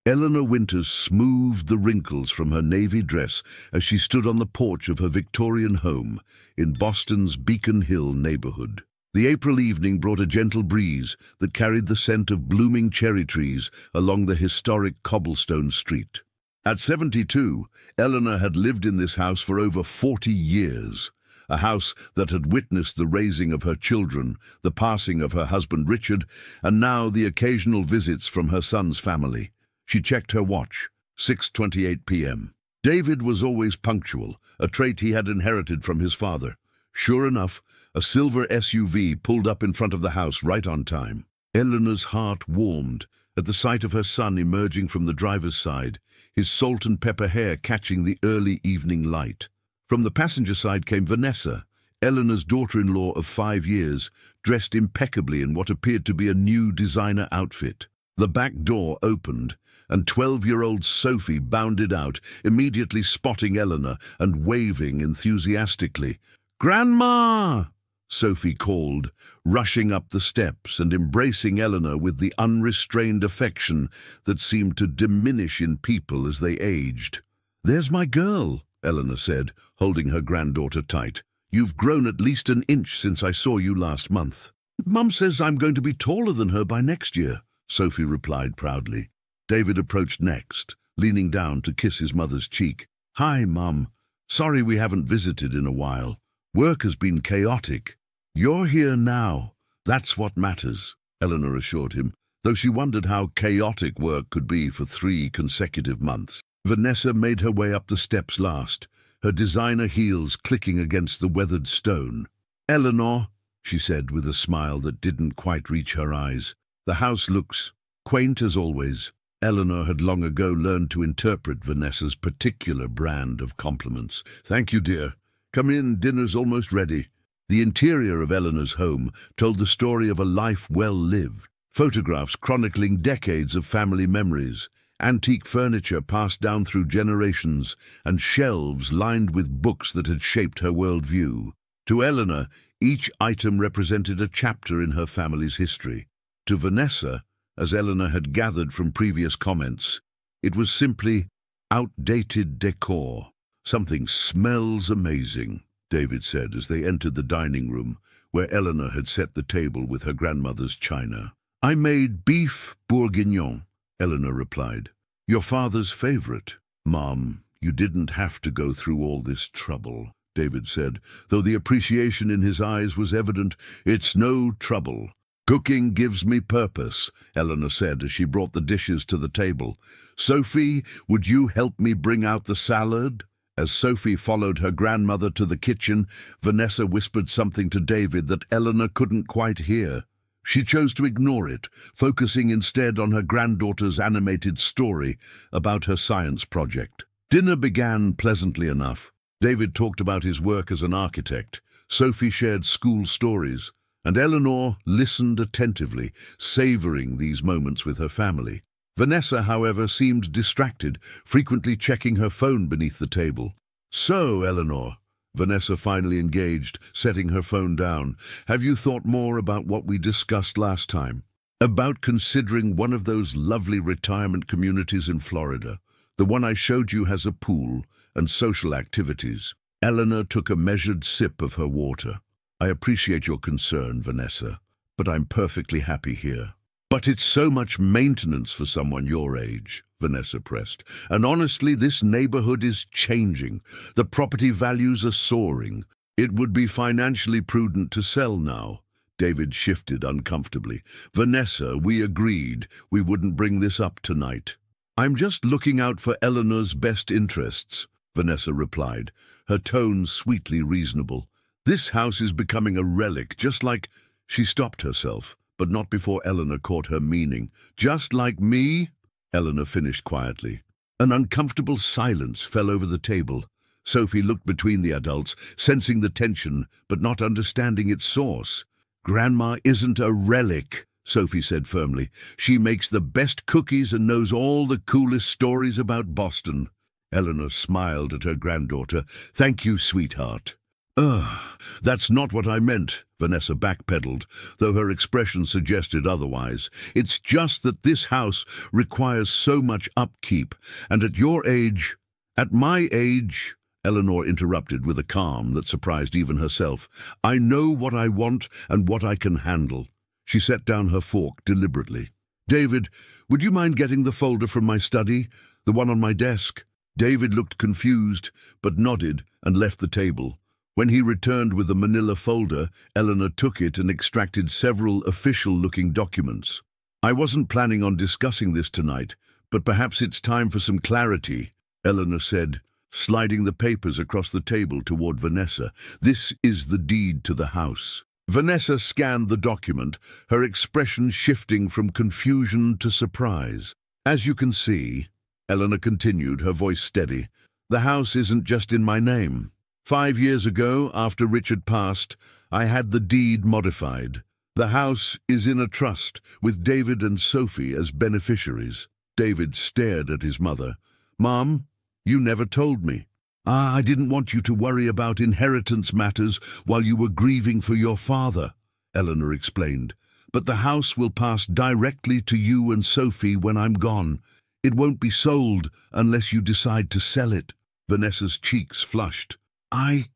Eleanor Winters smoothed the wrinkles from her navy dress as she stood on the porch of her Victorian home in Boston's Beacon Hill neighborhood. The April evening brought a gentle breeze that carried the scent of blooming cherry trees along the historic cobblestone street. At 72, Eleanor had lived in this house for over 40 years, a house that had witnessed the raising of her children, the passing of her husband Richard, and now the occasional visits from her son's family. She checked her watch, 6:28 p.m. David was always punctual, a trait he had inherited from his father. Sure enough, a silver SUV pulled up in front of the house right on time. Eleanor's heart warmed at the sight of her son emerging from the driver's side, his salt and pepper hair catching the early evening light. From the passenger side came Vanessa, Eleanor's daughter-in-law of 5 years, dressed impeccably in what appeared to be a new designer outfit. The back door opened, and 12-year-old Sophie bounded out, immediately spotting Eleanor and waving enthusiastically. "Grandma!" Sophie called, rushing up the steps and embracing Eleanor with the unrestrained affection that seemed to diminish in people as they aged. "There's my girl," Eleanor said, holding her granddaughter tight. "You've grown at least an inch since I saw you last month." "Mum says I'm going to be taller than her by next year," Sophie replied proudly. David approached next, leaning down to kiss his mother's cheek. "Hi, Mum. Sorry we haven't visited in a while. Work has been chaotic." "You're here now. That's what matters," Eleanor assured him, though she wondered how chaotic work could be for 3 consecutive months. Vanessa made her way up the steps last, her designer heels clicking against the weathered stone. "Eleanor," she said with a smile that didn't quite reach her eyes, "the house looks quaint as always." Eleanor had long ago learned to interpret Vanessa's particular brand of compliments. "Thank you, dear. Come in, dinner's almost ready." The interior of Eleanor's home told the story of a life well lived. Photographs chronicling decades of family memories, antique furniture passed down through generations, and shelves lined with books that had shaped her worldview. To Eleanor, each item represented a chapter in her family's history. To Vanessa, as Eleanor had gathered from previous comments, it was simply outdated decor. "Something smells amazing," David said as they entered the dining room, where Eleanor had set the table with her grandmother's china. "I made beef bourguignon," Eleanor replied. "Your father's favorite." "Mom, you didn't have to go through all this trouble," David said, though the appreciation in his eyes was evident. "It's no trouble. Cooking gives me purpose," Eleanor said as she brought the dishes to the table. "Sophie, would you help me bring out the salad?" As Sophie followed her grandmother to the kitchen, Vanessa whispered something to David that Eleanor couldn't quite hear. She chose to ignore it, focusing instead on her granddaughter's animated story about her science project. Dinner began pleasantly enough. David talked about his work as an architect. Sophie shared school stories, and Eleanor listened attentively, savoring these moments with her family. Vanessa, however, seemed distracted, frequently checking her phone beneath the table. "So, Eleanor," Vanessa finally engaged, setting her phone down, "have you thought more about what we discussed last time? About considering one of those lovely retirement communities in Florida. The one I showed you has a pool and social activities." Eleanor took a measured sip of her water. "I appreciate your concern, Vanessa, but I'm perfectly happy here." "But it's so much maintenance for someone your age," Vanessa pressed. "And honestly, this neighborhood is changing. The property values are soaring. It would be financially prudent to sell now." David shifted uncomfortably. "Vanessa, we agreed we wouldn't bring this up tonight." "I'm just looking out for Eleanor's best interests," Vanessa replied, her tone sweetly reasonable. "This house is becoming a relic, just like—" She stopped herself, but not before Eleanor caught her meaning. "Just like me?" Eleanor finished quietly. An uncomfortable silence fell over the table. Sophie looked between the adults, sensing the tension, but not understanding its source. "Grandma isn't a relic," Sophie said firmly. "She makes the best cookies and knows all the coolest stories about Boston." Eleanor smiled at her granddaughter. "Thank you, sweetheart." Ugh, that's not what I meant, Vanessa backpedaled, though her expression suggested otherwise. It's just that this house requires so much upkeep, and at your age, at my age, Eleanor interrupted with a calm that surprised even herself, I know what I want and what I can handle. She set down her fork deliberately. David, would you mind getting the folder from my study, the one on my desk? David looked confused, but nodded and left the table. When he returned with the manila folder, Eleanor took it and extracted several official-looking documents. I wasn't planning on discussing this tonight, but perhaps it's time for some clarity, Eleanor said, sliding the papers across the table toward Vanessa. This is the deed to the house. Vanessa scanned the document, her expression shifting from confusion to surprise. As you can see, Eleanor continued, her voice steady, the house isn't just in my name. 5 years ago, after Richard passed, I had the deed modified. The house is in a trust, with David and Sophie as beneficiaries. David stared at his mother. Mom, you never told me. I didn't want you to worry about inheritance matters while you were grieving for your father, Eleanor explained. But the house will pass directly to you and Sophie when I'm gone. It won't be sold unless you decide to sell it. Vanessa's cheeks flushed. I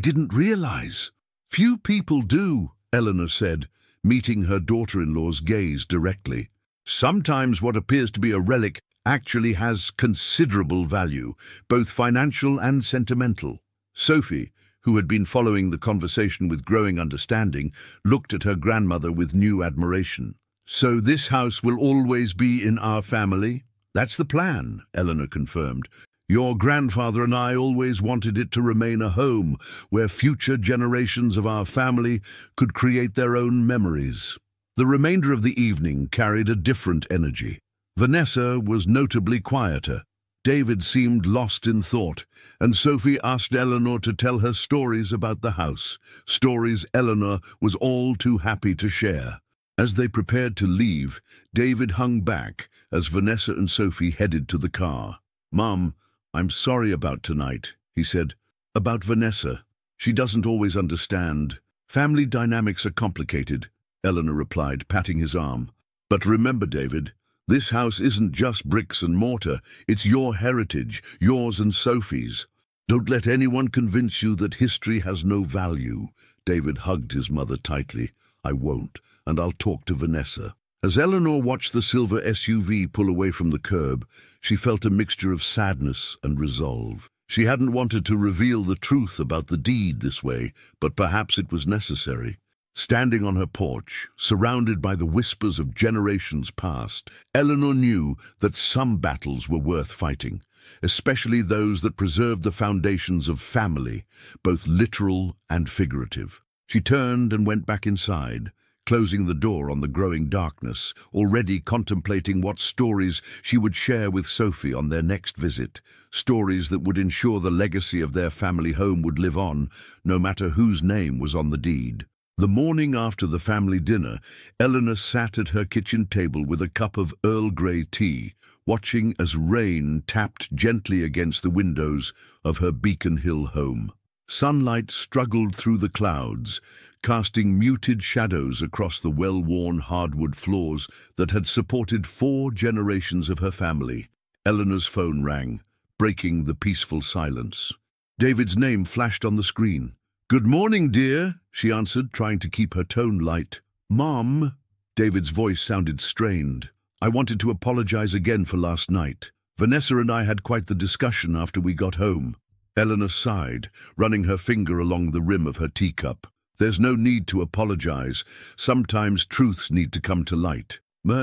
didn't realize. Few people do, Eleanor said, meeting her daughter-in-law's gaze directly. Sometimes what appears to be a relic actually has considerable value, both financial and sentimental. Sophie, who had been following the conversation with growing understanding, looked at her grandmother with new admiration. So this house will always be in our family? That's the plan, Eleanor confirmed. Your grandfather and I always wanted it to remain a home where future generations of our family could create their own memories. The remainder of the evening carried a different energy. Vanessa was notably quieter. David seemed lost in thought, and Sophie asked Eleanor to tell her stories about the house, stories Eleanor was all too happy to share. As they prepared to leave, David hung back as Vanessa and Sophie headed to the car. Mom, I'm sorry about tonight, he said. About Vanessa. She doesn't always understand. Family dynamics are complicated, Eleanor replied, patting his arm. But remember, David, this house isn't just bricks and mortar. It's your heritage, yours and Sophie's. Don't let anyone convince you that history has no value. David hugged his mother tightly. I won't, and I'll talk to Vanessa. As Eleanor watched the silver SUV pull away from the curb, she felt a mixture of sadness and resolve. She hadn't wanted to reveal the truth about the deed this way, but perhaps it was necessary. Standing on her porch, surrounded by the whispers of generations past, Eleanor knew that some battles were worth fighting, especially those that preserved the foundations of family, both literal and figurative. She turned and went back inside, closing the door on the growing darkness, already contemplating what stories she would share with Sophie on their next visit, stories that would ensure the legacy of their family home would live on, no matter whose name was on the deed. The morning after the family dinner, Eleanor sat at her kitchen table with a cup of Earl Grey tea, watching as rain tapped gently against the windows of her Beacon Hill home. Sunlight struggled through the clouds, casting muted shadows across the well-worn hardwood floors that had supported 4 generations of her family. Eleanor's phone rang, breaking the peaceful silence. David's name flashed on the screen. "Good morning, dear," she answered, trying to keep her tone light. "Mom," David's voice sounded strained. "I wanted to apologize again for last night. Vanessa and I had quite the discussion after we got home." Eleanor sighed, running her finger along the rim of her teacup. "There's no need to apologize. Sometimes truths need to come to light.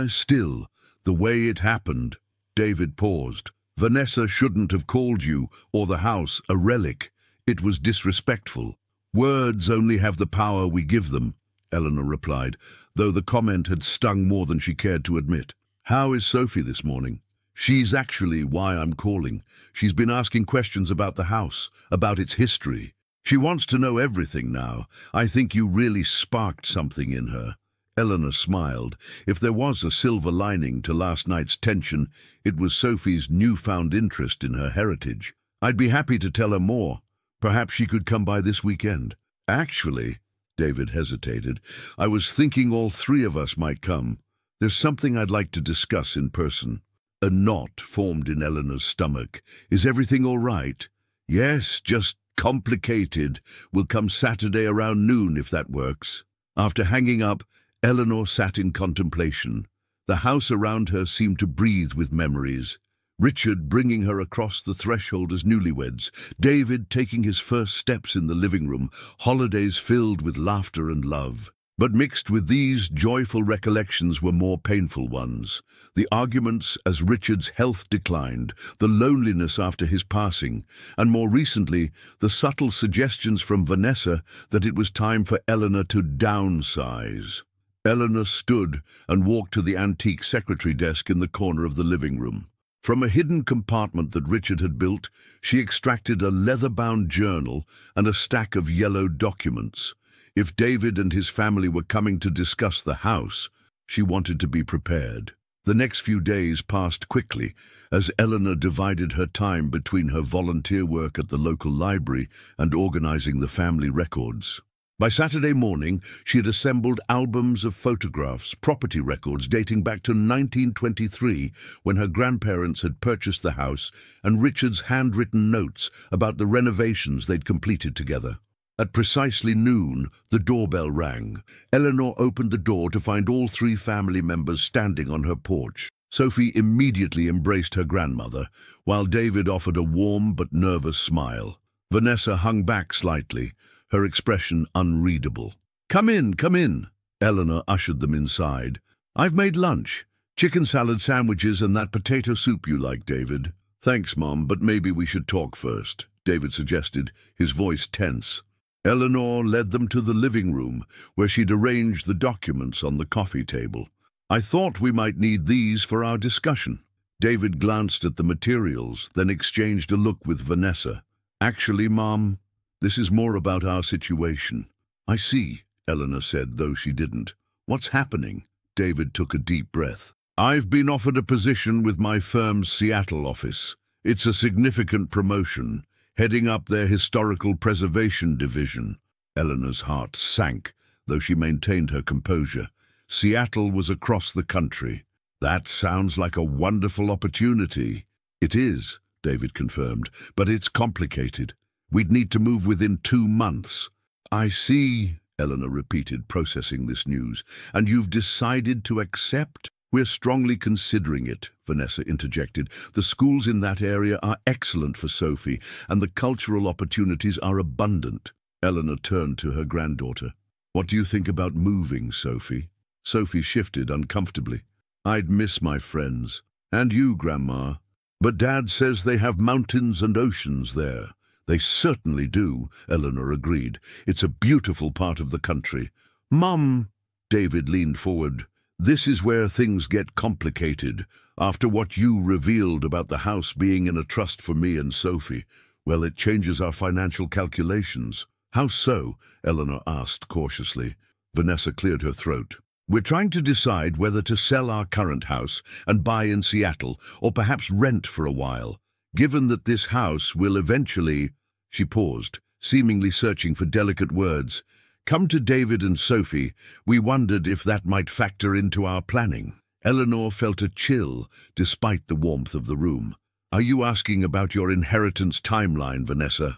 Still, the way it happened." David paused. "Vanessa shouldn't have called you or the house a relic. It was disrespectful." "Words only have the power we give them," Eleanor replied, though the comment had stung more than she cared to admit. "How is Sophie this morning?" "She's actually why I'm calling. She's been asking questions about the house, about its history. She wants to know everything now. I think you really sparked something in her." Eleanor smiled. If there was a silver lining to last night's tension, it was Sophie's newfound interest in her heritage. "I'd be happy to tell her more. Perhaps she could come by this weekend. Actually, David hesitated, I was thinking all three of us might come. There's something I'd like to discuss in person. A knot formed in Eleanor's stomach. Is everything all right? Yes, just complicated. We'll come Saturday around noon if that works. After hanging up, Eleanor sat in contemplation. The house around her seemed to breathe with memories. Richard bringing her across the threshold as newlyweds, David taking his first steps in the living room, holidays filled with laughter and love. But mixed with these joyful recollections were more painful ones. The arguments as Richard's health declined, the loneliness after his passing, and more recently, the subtle suggestions from Vanessa that it was time for Eleanor to downsize. Eleanor stood and walked to the antique secretary desk in the corner of the living room. From a hidden compartment that Richard had built, she extracted a leather-bound journal and a stack of yellow documents. If David and his family were coming to discuss the house, she wanted to be prepared. The next few days passed quickly as Eleanor divided her time between her volunteer work at the local library and organizing the family records. By Saturday morning, she had assembled albums of photographs, property records dating back to 1923, when her grandparents had purchased the house, and Richard's handwritten notes about the renovations they'd completed together. At precisely noon, the doorbell rang. Eleanor opened the door to find all three family members standing on her porch. Sophie immediately embraced her grandmother, while David offered a warm but nervous smile. Vanessa hung back slightly, her expression unreadable. Come in. Eleanor ushered them inside. I've made lunch. Chicken salad sandwiches and that potato soup you like, David. Thanks, Mom, but maybe we should talk first, David suggested, his voice tense. Eleanor led them to the living room, where she'd arranged the documents on the coffee table. I thought we might need these for our discussion. David glanced at the materials, then exchanged a look with Vanessa. Actually, Mom, this is more about our situation. I see, Eleanor said, though she didn't. What's happening? David took a deep breath. I've been offered a position with my firm's Seattle office. It's a significant promotion, heading up their historical preservation division. Eleanor's heart sank, though she maintained her composure. Seattle was across the country. That sounds like a wonderful opportunity. It is, David confirmed, but it's complicated. We'd need to move within 2 months. I see, Eleanor repeated, processing this news. And you've decided to accept? We're strongly considering it, Vanessa interjected. The schools in that area are excellent for Sophie, and the cultural opportunities are abundant. Eleanor turned to her granddaughter. What do you think about moving, Sophie? Sophie shifted uncomfortably. I'd miss my friends. And you, Grandma. But Dad says they have mountains and oceans there. They certainly do, Eleanor agreed. It's a beautiful part of the country. Mum, David leaned forward. This is where things get complicated. After what you revealed about the house being in a trust for me and Sophie, well, it changes our financial calculations. How so? Eleanor asked cautiously. Vanessa cleared her throat. We're trying to decide whether to sell our current house and buy in Seattle, or perhaps rent for a while. Given that this house will eventually... She paused, seemingly searching for delicate words. Come to David and Sophie, we wondered if that might factor into our planning. Eleanor felt a chill, despite the warmth of the room. Are you asking about your inheritance timeline, Vanessa?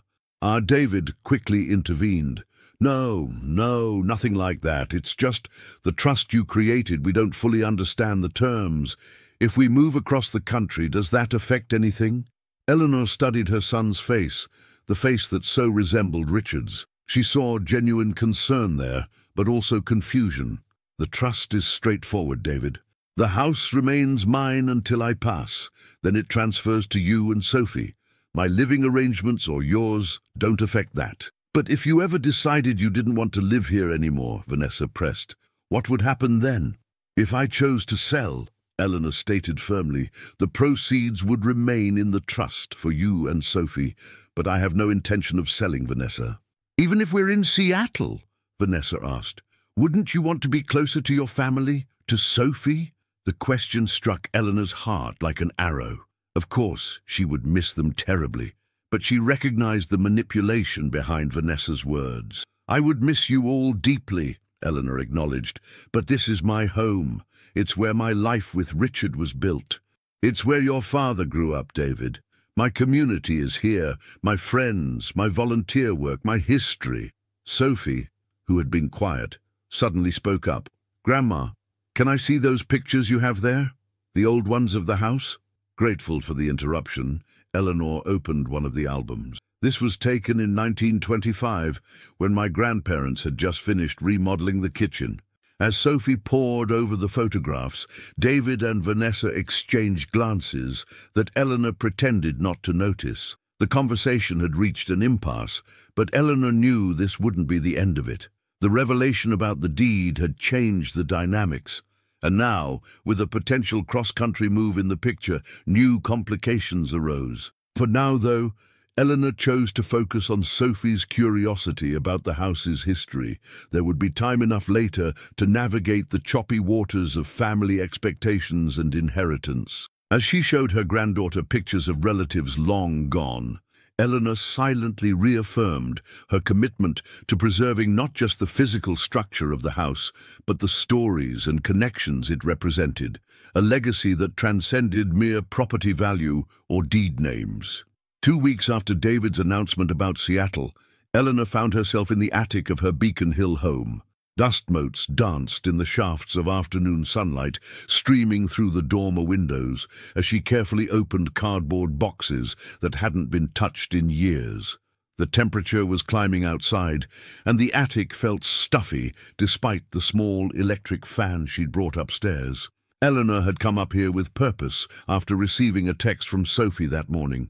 David quickly intervened. No, nothing like that. It's just the trust you created. We don't fully understand the terms. If we move across the country, does that affect anything? Eleanor studied her son's face, the face that so resembled Richard's. She saw genuine concern there, but also confusion. The trust is straightforward, David. The house remains mine until I pass. Then it transfers to you and Sophie. My living arrangements or yours don't affect that. But if you ever decided you didn't want to live here anymore, Vanessa pressed, what would happen then? If I chose to sell, Eleanor stated firmly, the proceeds would remain in the trust for you and Sophie, but I have no intention of selling, Vanessa. Even if we're in Seattle, Vanessa asked, wouldn't you want to be closer to your family, to Sophie? The question struck Eleanor's heart like an arrow. Of course, she would miss them terribly, but she recognized the manipulation behind Vanessa's words. "I would miss you all deeply," Eleanor acknowledged, "but this is my home. It's where my life with Richard was built. It's where your father grew up, David. My community is here, my friends, my volunteer work, my history." Sophie, who had been quiet, suddenly spoke up. "Grandma, can I see those pictures you have there? The old ones of the house?" Grateful for the interruption, Eleanor opened one of the albums. "This was taken in 1925, when my grandparents had just finished remodeling the kitchen." As Sophie pored over the photographs, David and Vanessa exchanged glances that Eleanor pretended not to notice. The conversation had reached an impasse, but Eleanor knew this wouldn't be the end of it. The revelation about the deed had changed the dynamics, and now, with a potential cross-country move in the picture, new complications arose. For now, though, Eleanor chose to focus on Sophie's curiosity about the house's history. There would be time enough later to navigate the choppy waters of family expectations and inheritance. As she showed her granddaughter pictures of relatives long gone, Eleanor silently reaffirmed her commitment to preserving not just the physical structure of the house, but the stories and connections it represented, a legacy that transcended mere property value or deed names. 2 weeks after David's announcement about Seattle, Eleanor found herself in the attic of her Beacon Hill home. Dust motes danced in the shafts of afternoon sunlight, streaming through the dormer windows as she carefully opened cardboard boxes that hadn't been touched in years. The temperature was climbing outside, and the attic felt stuffy despite the small electric fan she'd brought upstairs. Eleanor had come up here with purpose after receiving a text from Sophie that morning.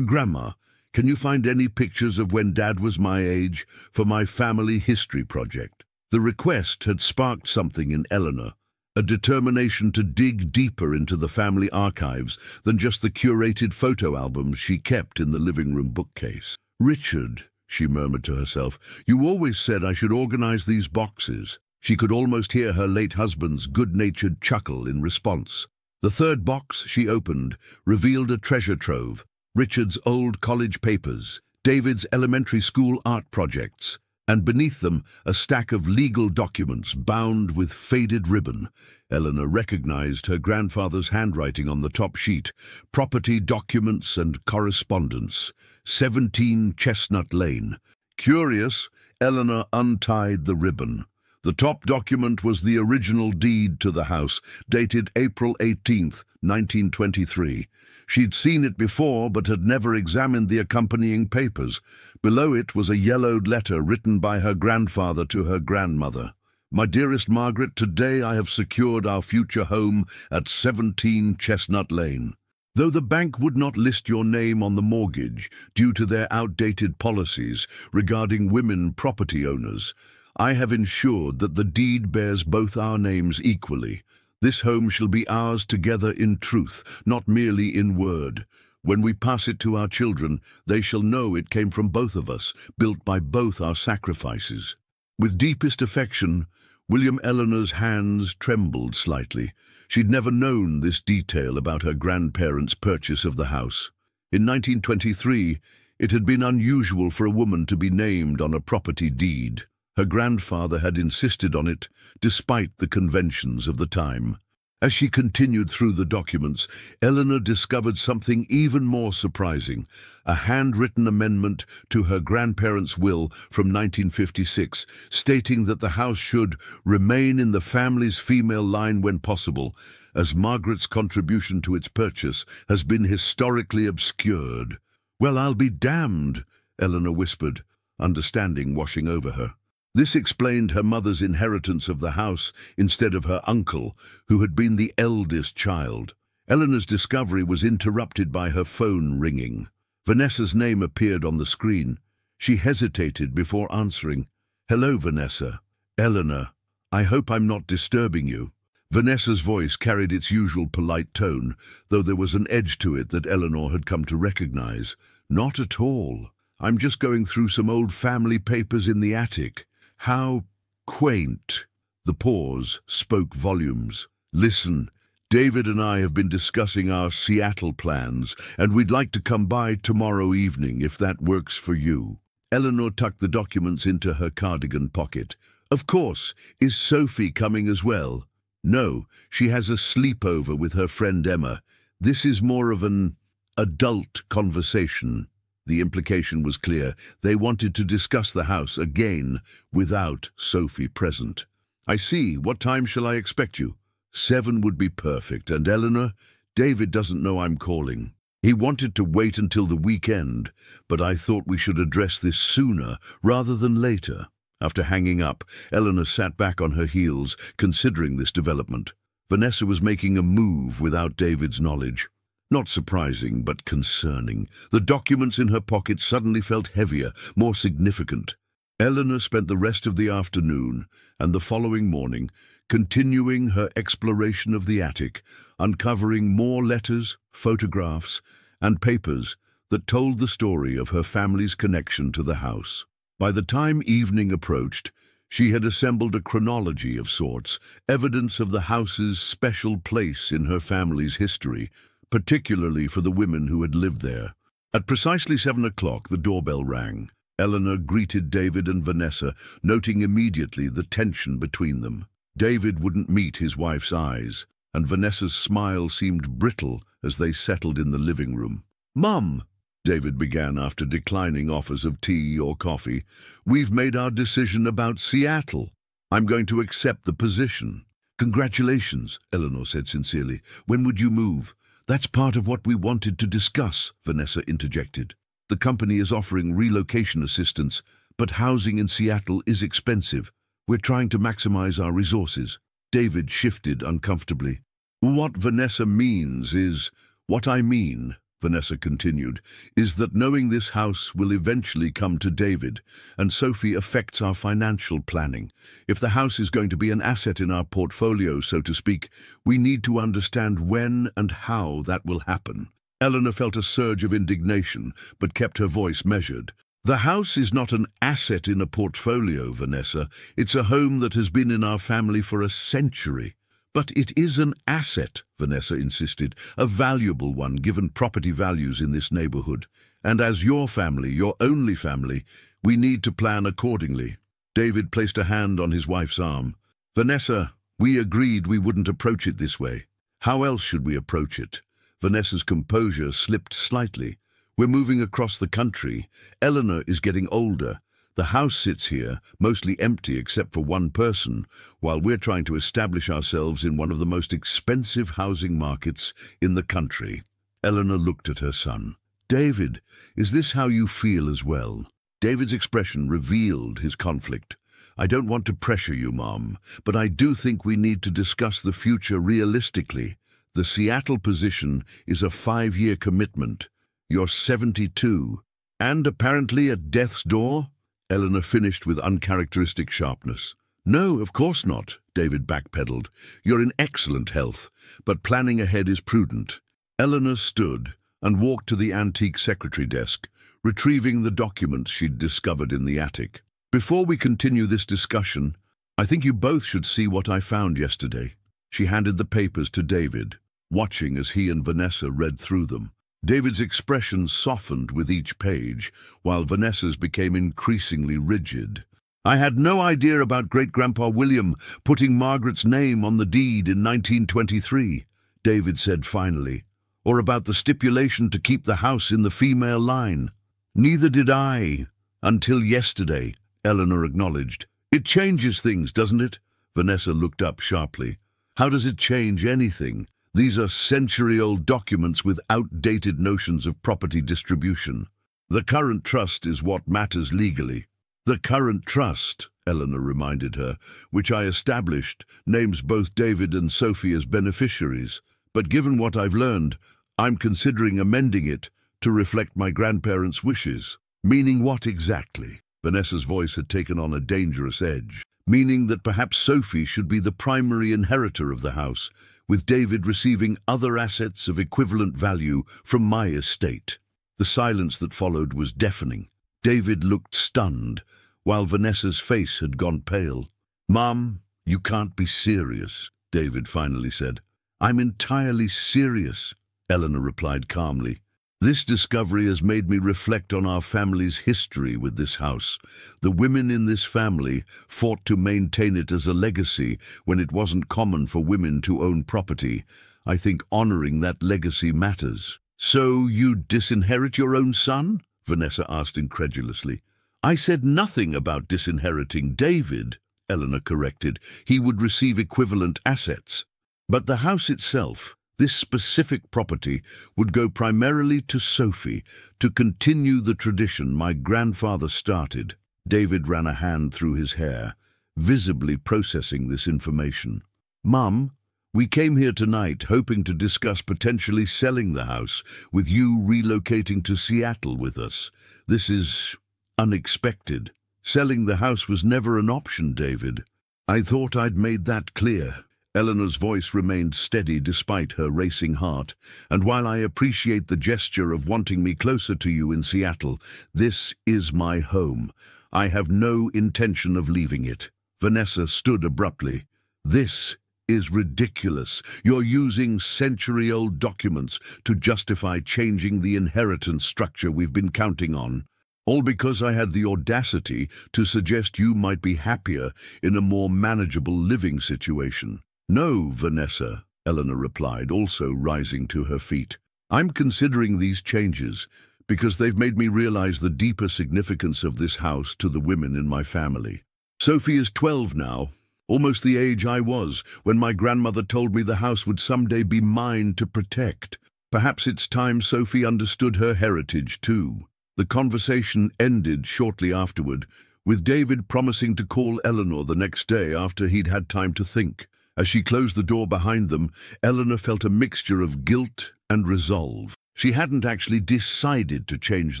"Grandma, can you find any pictures of when Dad was my age for my family history project?" The request had sparked something in Eleanor, a determination to dig deeper into the family archives than just the curated photo albums she kept in the living room bookcase. "Richard," she murmured to herself, "you always said I should organize these boxes." She could almost hear her late husband's good-natured chuckle in response. The third box she opened revealed a treasure trove: Richard's old college papers, David's elementary school art projects, and beneath them a stack of legal documents bound with faded ribbon. Eleanor recognized her grandfather's handwriting on the top sheet: "Property documents and correspondence, 17 Chestnut Lane." Curious, Eleanor untied the ribbon. The top document was the original deed to the house, dated April 18th, 1923. She'd seen it before, but had never examined the accompanying papers. Below it was a yellowed letter written by her grandfather to her grandmother. "My dearest Margaret, today I have secured our future home at 17 Chestnut Lane. Though the bank would not list your name on the mortgage due to their outdated policies regarding women property owners, I have ensured that the deed bears both our names equally. This home shall be ours together in truth, not merely in word. When we pass it to our children, they shall know it came from both of us, built by both our sacrifices." With deepest affection, William Eleanor's hands trembled slightly. She'd never known this detail about her grandparents' purchase of the house. In 1923, it had been unusual for a woman to be named on a property deed. Her grandfather had insisted on it, despite the conventions of the time. As she continued through the documents, Eleanor discovered something even more surprising: a handwritten amendment to her grandparents' will from 1956, stating that the house should remain in the family's female line when possible, as Margaret's contribution to its purchase has been historically obscured. "Well, I'll be damned," Eleanor whispered, understanding washing over her. This explained her mother's inheritance of the house instead of her uncle, who had been the eldest child. Eleanor's discovery was interrupted by her phone ringing. Vanessa's name appeared on the screen. She hesitated before answering. "Hello, Vanessa." "Eleanor, I hope I'm not disturbing you." Vanessa's voice carried its usual polite tone, though there was an edge to it that Eleanor had come to recognize. "Not at all. I'm just going through some old family papers in the attic." "How quaint." The pause spoke volumes. "Listen, David and I have been discussing our Seattle plans, and we'd like to come by tomorrow evening if that works for you. Eleanor tucked the documents into her cardigan pocket. Of course. Is Sophie coming as well? No, she has a sleepover with her friend Emma. This is more of an adult conversation. The implication was clear. They wanted to discuss the house again without Sophie present. I see. What time shall I expect you? 7 would be perfect. And Eleanor, David doesn't know I'm calling. He wanted to wait until the weekend, but I thought we should address this sooner rather than later. After hanging up, Eleanor sat back on her heels, considering this development. Vanessa was making a move without David's knowledge. Not surprising, but concerning. The documents in her pocket suddenly felt heavier, more significant. Eleanor spent the rest of the afternoon and the following morning continuing her exploration of the attic, uncovering more letters, photographs, and papers that told the story of her family's connection to the house. By the time evening approached, she had assembled a chronology of sorts, evidence of the house's special place in her family's history, particularly for the women who had lived there. At precisely 7 o'clock, the doorbell rang. Eleanor greeted David and Vanessa, noting immediately the tension between them. David wouldn't meet his wife's eyes, and Vanessa's smile seemed brittle as they settled in the living room. "Mum," David began after declining offers of tea or coffee, "we've made our decision about Seattle. I'm going to accept the position." "Congratulations," Eleanor said sincerely. "When would you move?" "That's part of what we wanted to discuss," Vanessa interjected. "The company is offering relocation assistance, but housing in Seattle is expensive. We're trying to maximize our resources." David shifted uncomfortably. "What Vanessa means is, what I mean," Vanessa continued, "is that knowing this house will eventually come to David, and Sophie affects our financial planning. If the house is going to be an asset in our portfolio, so to speak, we need to understand when and how that will happen." Eleanor felt a surge of indignation, but kept her voice measured. "The house is not an asset in a portfolio, Vanessa. It's a home that has been in our family for a century." "But it is an asset," Vanessa insisted, "a valuable one given property values in this neighborhood. And as your family, your only family, we need to plan accordingly." David placed a hand on his wife's arm. "Vanessa, we agreed we wouldn't approach it this way. How else should we approach it?" Vanessa's composure slipped slightly. "We're moving across the country. Eleanor is getting older. The house sits here, mostly empty except for one person, while we're trying to establish ourselves in one of the most expensive housing markets in the country." Eleanor looked at her son. "David, is this how you feel as well?" David's expression revealed his conflict. "I don't want to pressure you, Mom, but I do think we need to discuss the future realistically. The Seattle position is a 5-year commitment. You're 72, and apparently at death's door?" Eleanor finished with uncharacteristic sharpness. "No, of course not," David backpedaled. "You're in excellent health, but planning ahead is prudent." Eleanor stood and walked to the antique secretary desk, retrieving the documents she'd discovered in the attic. "Before we continue this discussion, I think you both should see what I found yesterday." She handed the papers to David, watching as he and Vanessa read through them. David's expression softened with each page, while Vanessa's became increasingly rigid. "I had no idea about Great-Grandpa William putting Margaret's name on the deed in 1923, David said finally, "or about the stipulation to keep the house in the female line." "Neither did I, until yesterday," Eleanor acknowledged. "It changes things, doesn't it?" Vanessa looked up sharply. "How does it change anything? These are century-old documents with outdated notions of property distribution. The current trust is what matters legally." "The current trust," Eleanor reminded her, "which I established, names both David and Sophie as beneficiaries. But given what I've learned, I'm considering amending it to reflect my grandparents' wishes." "Meaning what exactly?" Vanessa's voice had taken on a dangerous edge. "Meaning that perhaps Sophie should be the primary inheritor of the house, with David receiving other assets of equivalent value from my estate." The silence that followed was deafening. David looked stunned, while Vanessa's face had gone pale. "Mom, you can't be serious," David finally said. I'm entirely serious, Eleanor replied calmly. This discovery has made me reflect on our family's history with this house. The women in this family fought to maintain it as a legacy when it wasn't common for women to own property. I think honoring that legacy matters. So you disinherit your own son? Vanessa asked incredulously. I said nothing about disinheriting David, Eleanor corrected. He would receive equivalent assets. But the house itself, this specific property, would go primarily to Sophie to continue the tradition my grandfather started. David ran a hand through his hair, visibly processing this information. Mum, we came here tonight hoping to discuss potentially selling the house, with you relocating to Seattle with us. This is unexpected. Selling the house was never an option, David. I thought I'd made that clear. Eleanor's voice remained steady despite her racing heart, and while I appreciate the gesture of wanting me closer to you in Seattle, this is my home. I have no intention of leaving it. Vanessa stood abruptly. This is ridiculous. You're using century-old documents to justify changing the inheritance structure we've been counting on. All because I had the audacity to suggest you might be happier in a more manageable living situation. No, Vanessa, Eleanor replied, also rising to her feet. I'm considering these changes because they've made me realize the deeper significance of this house to the women in my family. Sophie is 12 now, almost the age I was when my grandmother told me the house would someday be mine to protect. Perhaps it's time Sophie understood her heritage too. The conversation ended shortly afterward, with David promising to call Eleanor the next day after he'd had time to think. As she closed the door behind them, Eleanor felt a mixture of guilt and resolve. She hadn't actually decided to change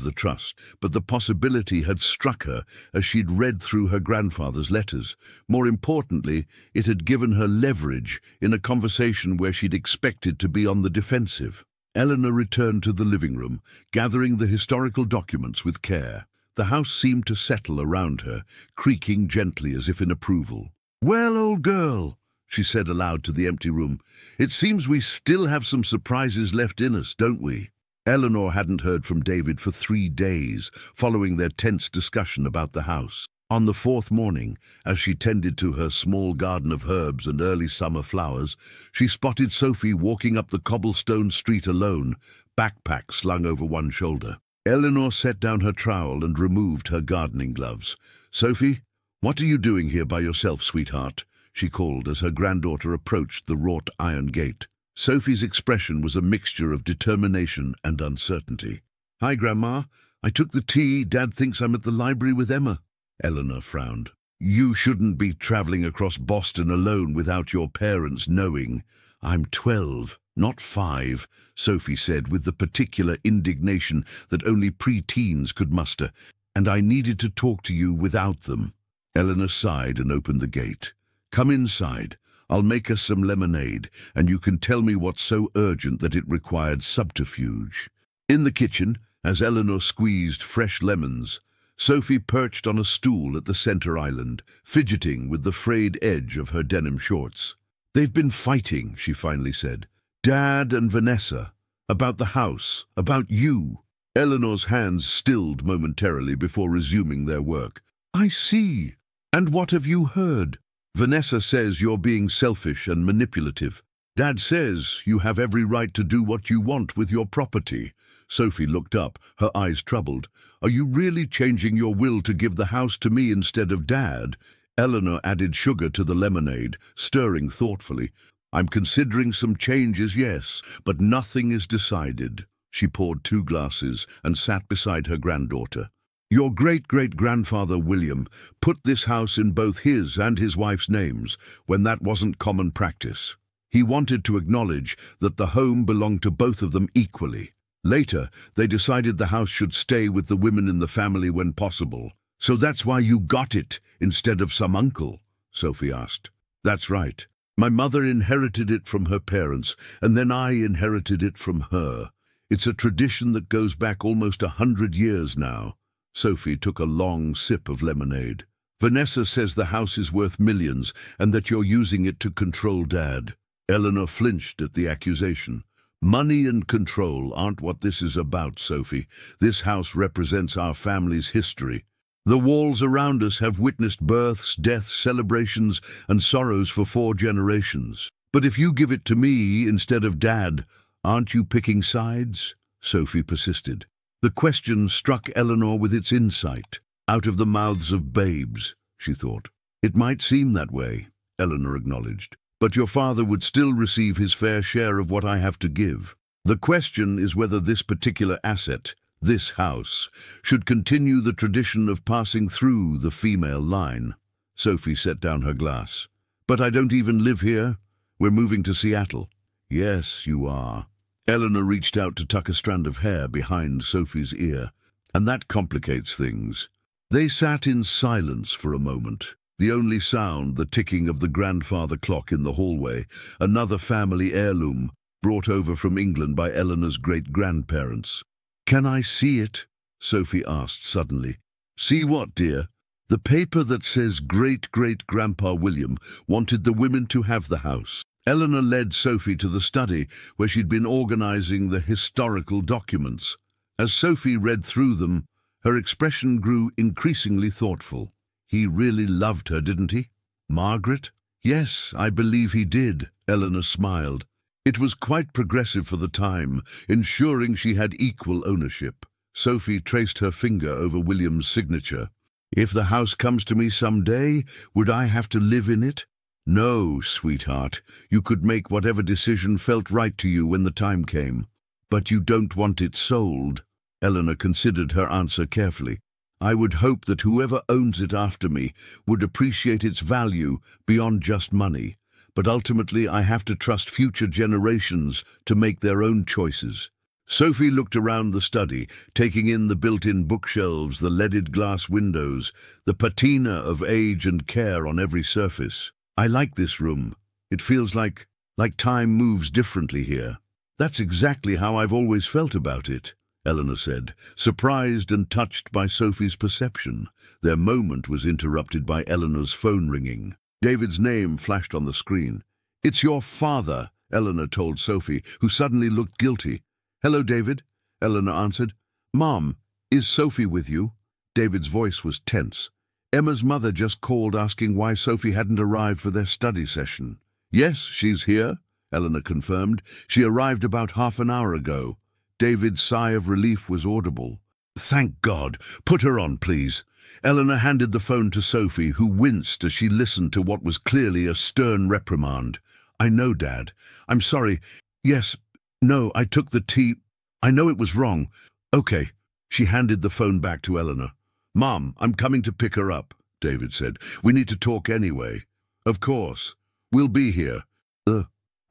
the trust, but the possibility had struck her as she'd read through her grandfather's letters. More importantly, it had given her leverage in a conversation where she'd expected to be on the defensive. Eleanor returned to the living room, gathering the historical documents with care. The house seemed to settle around her, creaking gently as if in approval. "Well, old girl," she said aloud to the empty room, "it seems we still have some surprises left in us, don't we?" Eleanor hadn't heard from David for 3 days, following their tense discussion about the house. On the 4th morning, as she tended to her small garden of herbs and early summer flowers, she spotted Sophie walking up the cobblestone street alone, backpack slung over one shoulder. Eleanor set down her trowel and removed her gardening gloves. "Sophie, what are you doing here by yourself, sweetheart?" she called as her granddaughter approached the wrought iron gate. Sophie's expression was a mixture of determination and uncertainty. "Hi, Grandma. I took the tea. Dad thinks I'm at the library with Emma." Eleanor frowned. "You shouldn't be traveling across Boston alone without your parents knowing. I'm 12, not 5, Sophie said with the particular indignation that only pre-teens could muster, "and I needed to talk to you without them." Eleanor sighed and opened the gate. "Come inside. I'll make us some lemonade, and you can tell me what's so urgent that it required subterfuge." In the kitchen, as Eleanor squeezed fresh lemons, Sophie perched on a stool at the center island, fidgeting with the frayed edge of her denim shorts. "They've been fighting," she finally said. "Dad and Vanessa. About the house. About you." Eleanor's hands stilled momentarily before resuming their work. "I see. And what have you heard?" "Vanessa says you're being selfish and manipulative. Dad says you have every right to do what you want with your property." Sophie looked up, her eyes troubled. "Are you really changing your will to give the house to me instead of Dad?" Eleanor added sugar to the lemonade, stirring thoughtfully. "I'm considering some changes, yes, but nothing is decided." She poured 2 glasses and sat beside her granddaughter. "Your great-great-grandfather William put this house in both his and his wife's names when that wasn't common practice. He wanted to acknowledge that the home belonged to both of them equally. Later, they decided the house should stay with the women in the family when possible. So that's why you got it instead of some uncle?" Sophie asked. "That's right. My mother inherited it from her parents, and then I inherited it from her. It's a tradition that goes back almost 100 years now." Sophie took a long sip of lemonade. "Vanessa says the house is worth millions and that you're using it to control Dad. Eleanor flinched at the accusation. Money and control aren't what this is about, Sophie. This house represents our family's history. The walls around us have witnessed births, deaths, celebrations, and sorrows for 4 generations. But if you give it to me instead of Dad, aren't you picking sides? Sophie persisted. The question struck Eleanor with its insight. Out of the mouths of babes, she thought. It might seem that way, Eleanor acknowledged. But your father would still receive his fair share of what I have to give. The question is whether this particular asset, this house, should continue the tradition of passing through the female line. Sophie set down her glass. But I don't even live here. We're moving to Seattle. Yes, you are. Eleanor reached out to tuck a strand of hair behind Sophie's ear. And that complicates things. They sat in silence for a moment. The only sound, the ticking of the grandfather clock in the hallway, another family heirloom, brought over from England by Eleanor's great-grandparents. "Can I see it?" Sophie asked suddenly. "See what, dear?" "The paper that says great-great-grandpa William wanted the women to have the house." Eleanor led Sophie to the study, where she'd been organizing the historical documents. As Sophie read through them, her expression grew increasingly thoughtful. "He really loved her, didn't he? Margaret?" "Yes, I believe he did," Eleanor smiled. It was quite progressive for the time, ensuring she had equal ownership. Sophie traced her finger over William's signature. "If the house comes to me someday, would I have to live in it?" "No, sweetheart. You could make whatever decision felt right to you when the time came. But you don't want it sold." Eleanor considered her answer carefully. "I would hope that whoever owns it after me would appreciate its value beyond just money. But ultimately I have to trust future generations to make their own choices." Sophie looked around the study, taking in the built-in bookshelves, the leaded glass windows, the patina of age and care on every surface. "I like this room. It feels like time moves differently here." "That's exactly how I've always felt about it," Eleanor said, surprised and touched by Sophie's perception. Their moment was interrupted by Eleanor's phone ringing. David's name flashed on the screen. "It's your father," Eleanor told Sophie, who suddenly looked guilty. "Hello, David," Eleanor answered. "Mom, is Sophie with you?" David's voice was tense. "Emma's mother just called asking why Sophie hadn't arrived for their study session." "Yes, she's here," Eleanor confirmed. "She arrived about half an hour ago." David's sigh of relief was audible. "Thank God. Put her on, please." Eleanor handed the phone to Sophie, who winced as she listened to what was clearly a stern reprimand. "I know, Dad. I'm sorry. Yes, no, I took the tea. I know it was wrong. Okay." She handed the phone back to Eleanor. "Mom, I'm coming to pick her up," David said. "We need to talk anyway." "Of course. We'll be here."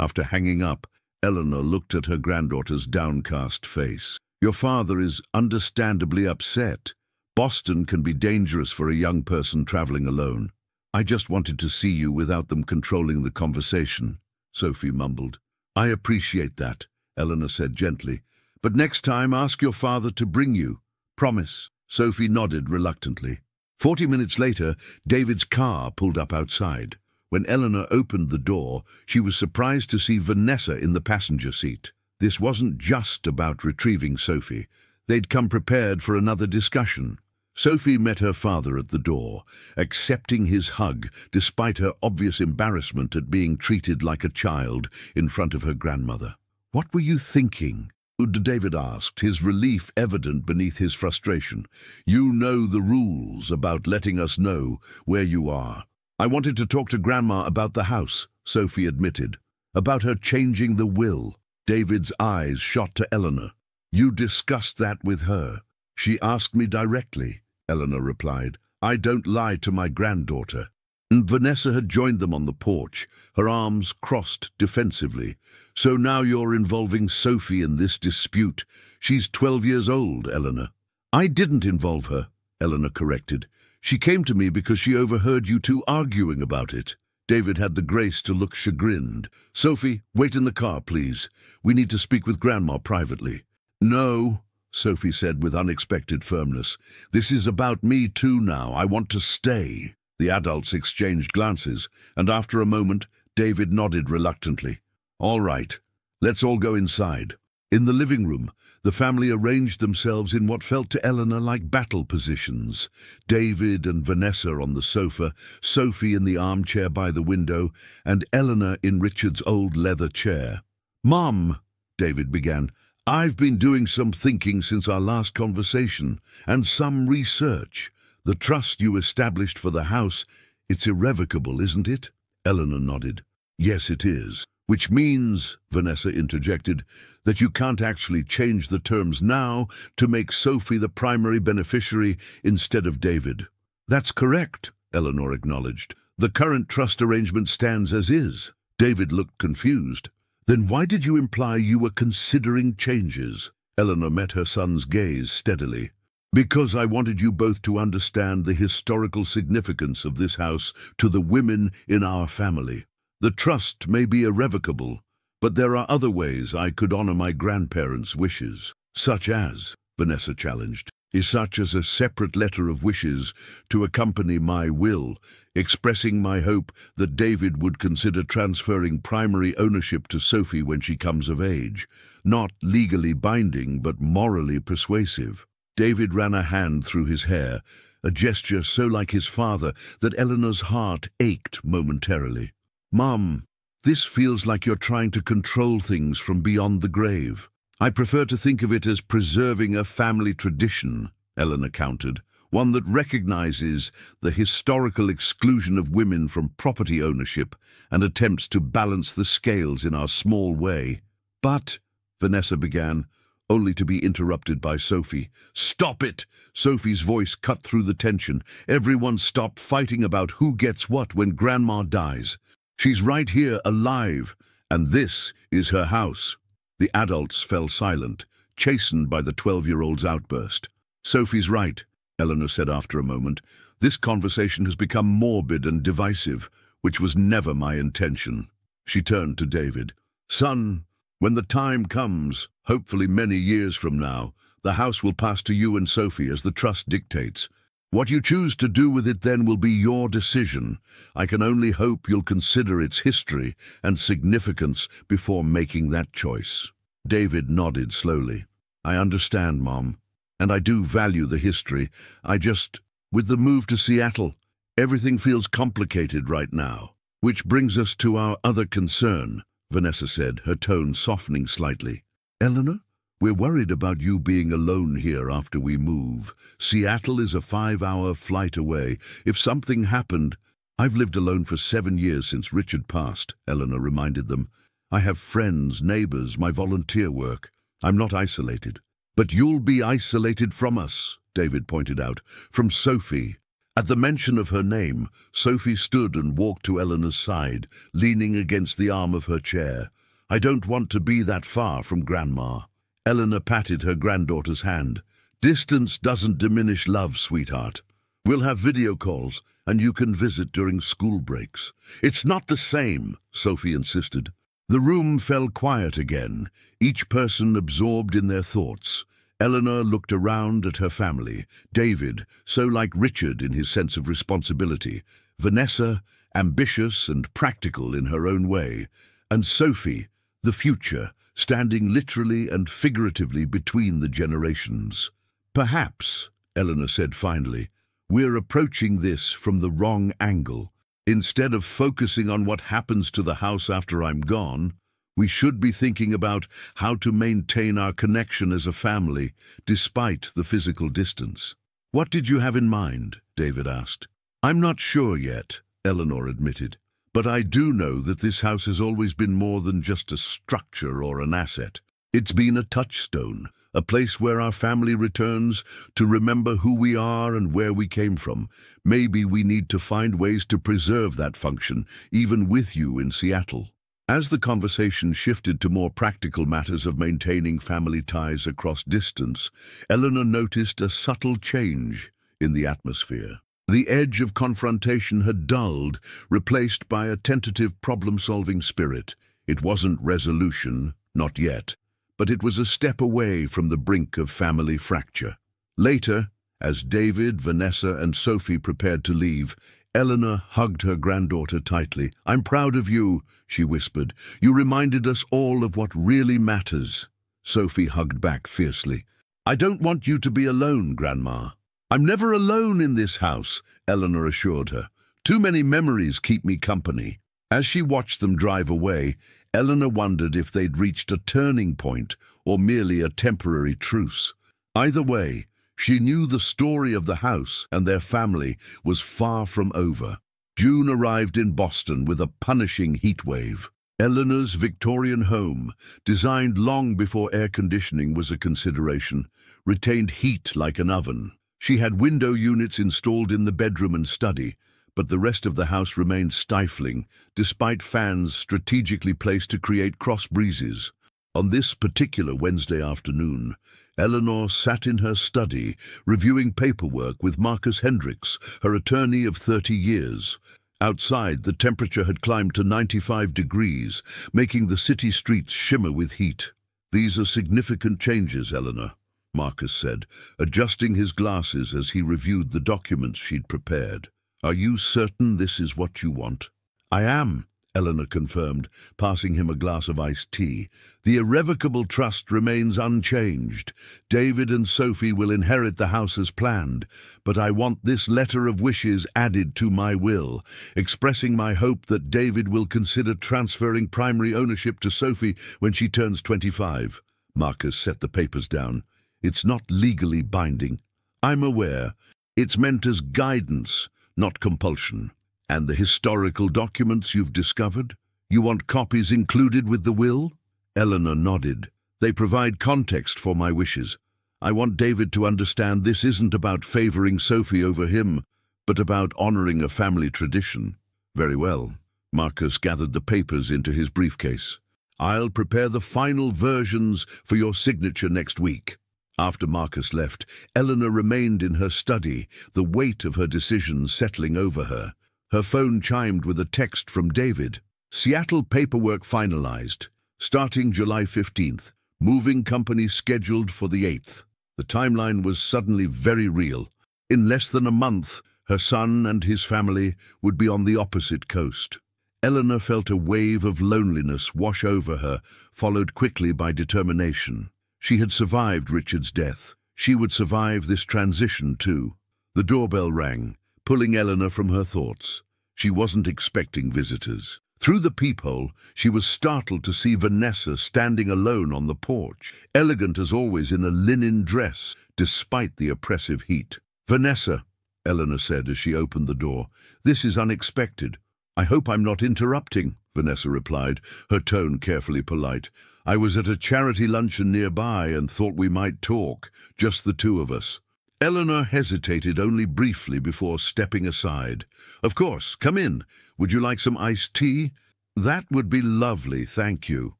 After hanging up, Eleanor looked at her granddaughter's downcast face. "Your father is understandably upset. Boston can be dangerous for a young person traveling alone. I just wanted to see you without them controlling the conversation," Sophie mumbled. "I appreciate that," Eleanor said gently. "But next time ask your father to bring you. Promise." Sophie nodded reluctantly. 40 minutes later, David's car pulled up outside. When Eleanor opened the door, she was surprised to see Vanessa in the passenger seat. This wasn't just about retrieving Sophie. They'd come prepared for another discussion. Sophie met her father at the door, accepting his hug despite her obvious embarrassment at being treated like a child in front of her grandmother. "What were you thinking?" David asked, his relief evident beneath his frustration. "You know the rules about letting us know where you are." "I wanted to talk to Grandma about the house," Sophie admitted. "About her changing the will." David's eyes shot to Eleanor. "You discussed that with her?" "She asked me directly," Eleanor replied. "I don't lie to my granddaughter." And Vanessa had joined them on the porch, her arms crossed defensively. "So now you're involving Sophie in this dispute. She's 12 years old, Eleanor." "I didn't involve her," Eleanor corrected. "She came to me because she overheard you two arguing about it." David had the grace to look chagrined. "Sophie, wait in the car, please. We need to speak with Grandma privately." "No," Sophie said with unexpected firmness. "This is about me too now. I want to stay." The adults exchanged glances, and after a moment, David nodded reluctantly. All right, let's all go inside. In the living room, the family arranged themselves in what felt to Eleanor like battle positions. David and Vanessa on the sofa, Sophie in the armchair by the window, and Eleanor in Richard's old leather chair. "Mom," David began, "I've been doing some thinking since our last conversation, and some research. The trust you established for the house, it's irrevocable, isn't it?" Eleanor nodded. "Yes, it is. Which means," Vanessa interjected, "that you can't actually change the terms now to make Sophie the primary beneficiary instead of David." "That's correct," Eleanor acknowledged. "The current trust arrangement stands as is." David looked confused. "Then why did you imply you were considering changes?" Eleanor met her son's gaze steadily. "Because I wanted you both to understand the historical significance of this house to the women in our family. The trust may be irrevocable, but there are other ways I could honor my grandparents' wishes." "Such as?" Vanessa challenged. "Such as a separate letter of wishes to accompany my will, expressing my hope that David would consider transferring primary ownership to Sophie when she comes of age. Not legally binding, but morally persuasive." David ran a hand through his hair, a gesture so like his father that Eleanor's heart ached momentarily. "Mom, this feels like you're trying to control things from beyond the grave." "I prefer to think of it as preserving a family tradition," Eleanor countered, "one that recognizes the historical exclusion of women from property ownership and attempts to balance the scales in our small way." "But," Vanessa began, only to be interrupted by Sophie. "Stop it!" Sophie's voice cut through the tension. "Everyone stop fighting about who gets what when Grandma dies. She's right here, alive, and this is her house." The adults fell silent, chastened by the 12-year-old's outburst. "Sophie's right," Eleanor said after a moment. "This conversation has become morbid and divisive, which was never my intention." She turned to David. "Son, when the time comes, hopefully many years from now, the house will pass to you and Sophie as the trust dictates. What you choose to do with it then will be your decision. I can only hope you'll consider its history and significance before making that choice." David nodded slowly. "I understand, Mom, and I do value the history. With the move to Seattle, everything feels complicated right now. Which brings us to our other concern," Vanessa said, her tone softening slightly. "Eleanor? We're worried about you being alone here after we move. Seattle is a 5-hour flight away. If something happened—" "I've lived alone for 7 years since Richard passed," Eleanor reminded them. "I have friends, neighbors, my volunteer work. I'm not isolated." "But you'll be isolated from us," David pointed out. "From Sophie." At the mention of her name, Sophie stood and walked to Eleanor's side, leaning against the arm of her chair. "I don't want to be that far from Grandma." Eleanor patted her granddaughter's hand. "Distance doesn't diminish love, sweetheart. We'll have video calls, and you can visit during school breaks." "It's not the same," Sophie insisted. The room fell quiet again, each person absorbed in their thoughts. Eleanor looked around at her family. David, so like Richard in his sense of responsibility. Vanessa, ambitious and practical in her own way. And Sophie, the future, standing literally and figuratively between the generations. "Perhaps," Eleanor said finally, "we're approaching this from the wrong angle. Instead of focusing on what happens to the house after I'm gone, we should be thinking about how to maintain our connection as a family, despite the physical distance." "What did you have in mind?" David asked. "I'm not sure yet," Eleanor admitted. "But I do know that this house has always been more than just a structure or an asset. It's been a touchstone, a place where our family returns to remember who we are and where we came from. Maybe we need to find ways to preserve that function, even with you in Seattle." As the conversation shifted to more practical matters of maintaining family ties across distance, Eleanor noticed a subtle change in the atmosphere. The edge of confrontation had dulled, replaced by a tentative problem-solving spirit. It wasn't resolution, not yet, but it was a step away from the brink of family fracture. Later, as David, Vanessa, and Sophie prepared to leave, Eleanor hugged her granddaughter tightly. "I'm proud of you," she whispered. "You reminded us all of what really matters." Sophie hugged back fiercely. "I don't want you to be alone, Grandma." "I'm never alone in this house," Eleanor assured her. "Too many memories keep me company." As she watched them drive away, Eleanor wondered if they'd reached a turning point or merely a temporary truce. Either way, she knew the story of the house and their family was far from over. June arrived in Boston with a punishing heat wave. Eleanor's Victorian home, designed long before air conditioning was a consideration, retained heat like an oven. She had window units installed in the bedroom and study, but the rest of the house remained stifling, despite fans strategically placed to create cross breezes. On this particular Wednesday afternoon, Eleanor sat in her study, reviewing paperwork with Marcus Hendricks, her attorney of 30 years. Outside, the temperature had climbed to 95 degrees, making the city streets shimmer with heat. "These are significant changes, Eleanor," Marcus said, adjusting his glasses as he reviewed the documents she'd prepared. "Are you certain this is what you want?" "I am," Eleanor confirmed, passing him a glass of iced tea. "The irrevocable trust remains unchanged. David and Sophie will inherit the house as planned, but I want this letter of wishes added to my will, expressing my hope that David will consider transferring primary ownership to Sophie when she turns 25. Marcus set the papers down. "It's not legally binding." "I'm aware. It's meant as guidance, not compulsion." "And the historical documents you've discovered? You want copies included with the will?" Eleanor nodded. "They provide context for my wishes. I want David to understand this isn't about favoring Sophie over him, but about honoring a family tradition." "Very well." Marcus gathered the papers into his briefcase. "I'll prepare the final versions for your signature next week." After Marcus left, Eleanor remained in her study, the weight of her decision settling over her. Her phone chimed with a text from David. "Seattle paperwork finalized. Starting July 15th. Moving company scheduled for the 8th. The timeline was suddenly very real. In less than a month, her son and his family would be on the opposite coast. Eleanor felt a wave of loneliness wash over her, followed quickly by determination. She had survived Richard's death. She would survive this transition too. The doorbell rang, pulling Eleanor from her thoughts. She wasn't expecting visitors. Through the peephole, she was startled to see Vanessa standing alone on the porch, elegant as always in a linen dress, despite the oppressive heat. "Vanessa," Eleanor said as she opened the door, "this is unexpected." "I hope I'm not interrupting," Vanessa replied, her tone carefully polite. "I was at a charity luncheon nearby and thought we might talk, just the two of us." Eleanor hesitated only briefly before stepping aside. "Of course, come in. Would you like some iced tea?" "That would be lovely, thank you."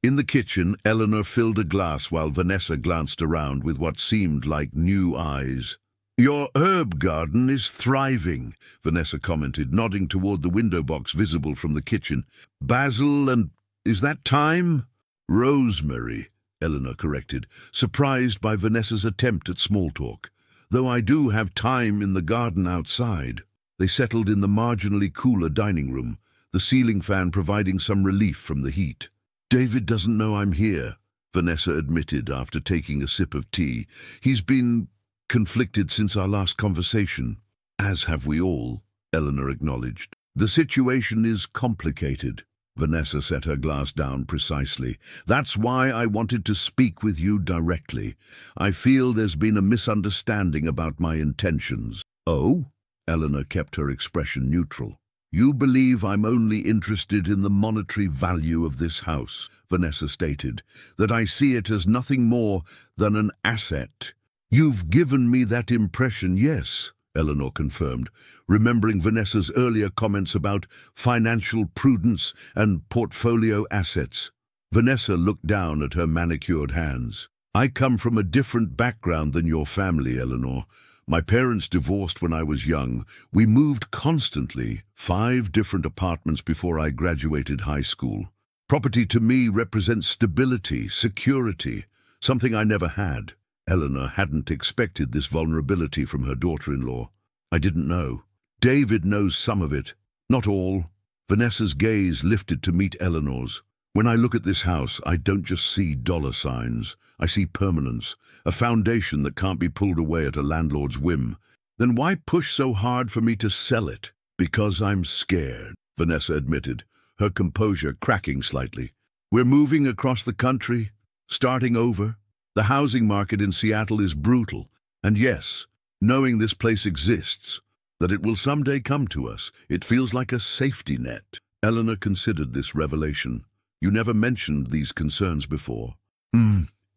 In the kitchen, Eleanor filled a glass while Vanessa glanced around with what seemed like new eyes. "Your herb garden is thriving," Vanessa commented, nodding toward the window box visible from the kitchen. "Basil and... is that thyme?" "Rosemary," Eleanor corrected, surprised by Vanessa's attempt at small talk. "Though I do have thyme in the garden outside." They settled in the marginally cooler dining room, the ceiling fan providing some relief from the heat. "David doesn't know I'm here," Vanessa admitted after taking a sip of tea. "He's been conflicted since our last conversation." "As have we all," Eleanor acknowledged. "The situation is complicated." Vanessa set her glass down precisely. "That's why I wanted to speak with you directly. I feel there's been a misunderstanding about my intentions." "Oh?" Eleanor kept her expression neutral. "You believe I'm only interested in the monetary value of this house," Vanessa stated, "that I see it as nothing more than an asset." "You've given me that impression, yes," Eleanor confirmed, remembering Vanessa's earlier comments about financial prudence and portfolio assets. Vanessa looked down at her manicured hands. "I come from a different background than your family, Eleanor. My parents divorced when I was young. We moved constantly, 5 different apartments before I graduated high school. Property to me represents stability, security, something I never had." Eleanor hadn't expected this vulnerability from her daughter-in-law. "I didn't know." David knows some of it, not all. Vanessa's gaze lifted to meet Eleanor's. When I look at this house, I don't just see dollar signs. I see permanence, a foundation that can't be pulled away at a landlord's whim. Then why push so hard for me to sell it? Because I'm scared, Vanessa admitted, her composure cracking slightly. We're moving across the country, starting over. The housing market in Seattle is brutal. And yes, knowing this place exists, that it will someday come to us, it feels like a safety net. Eleanor considered this revelation. You never mentioned these concerns before.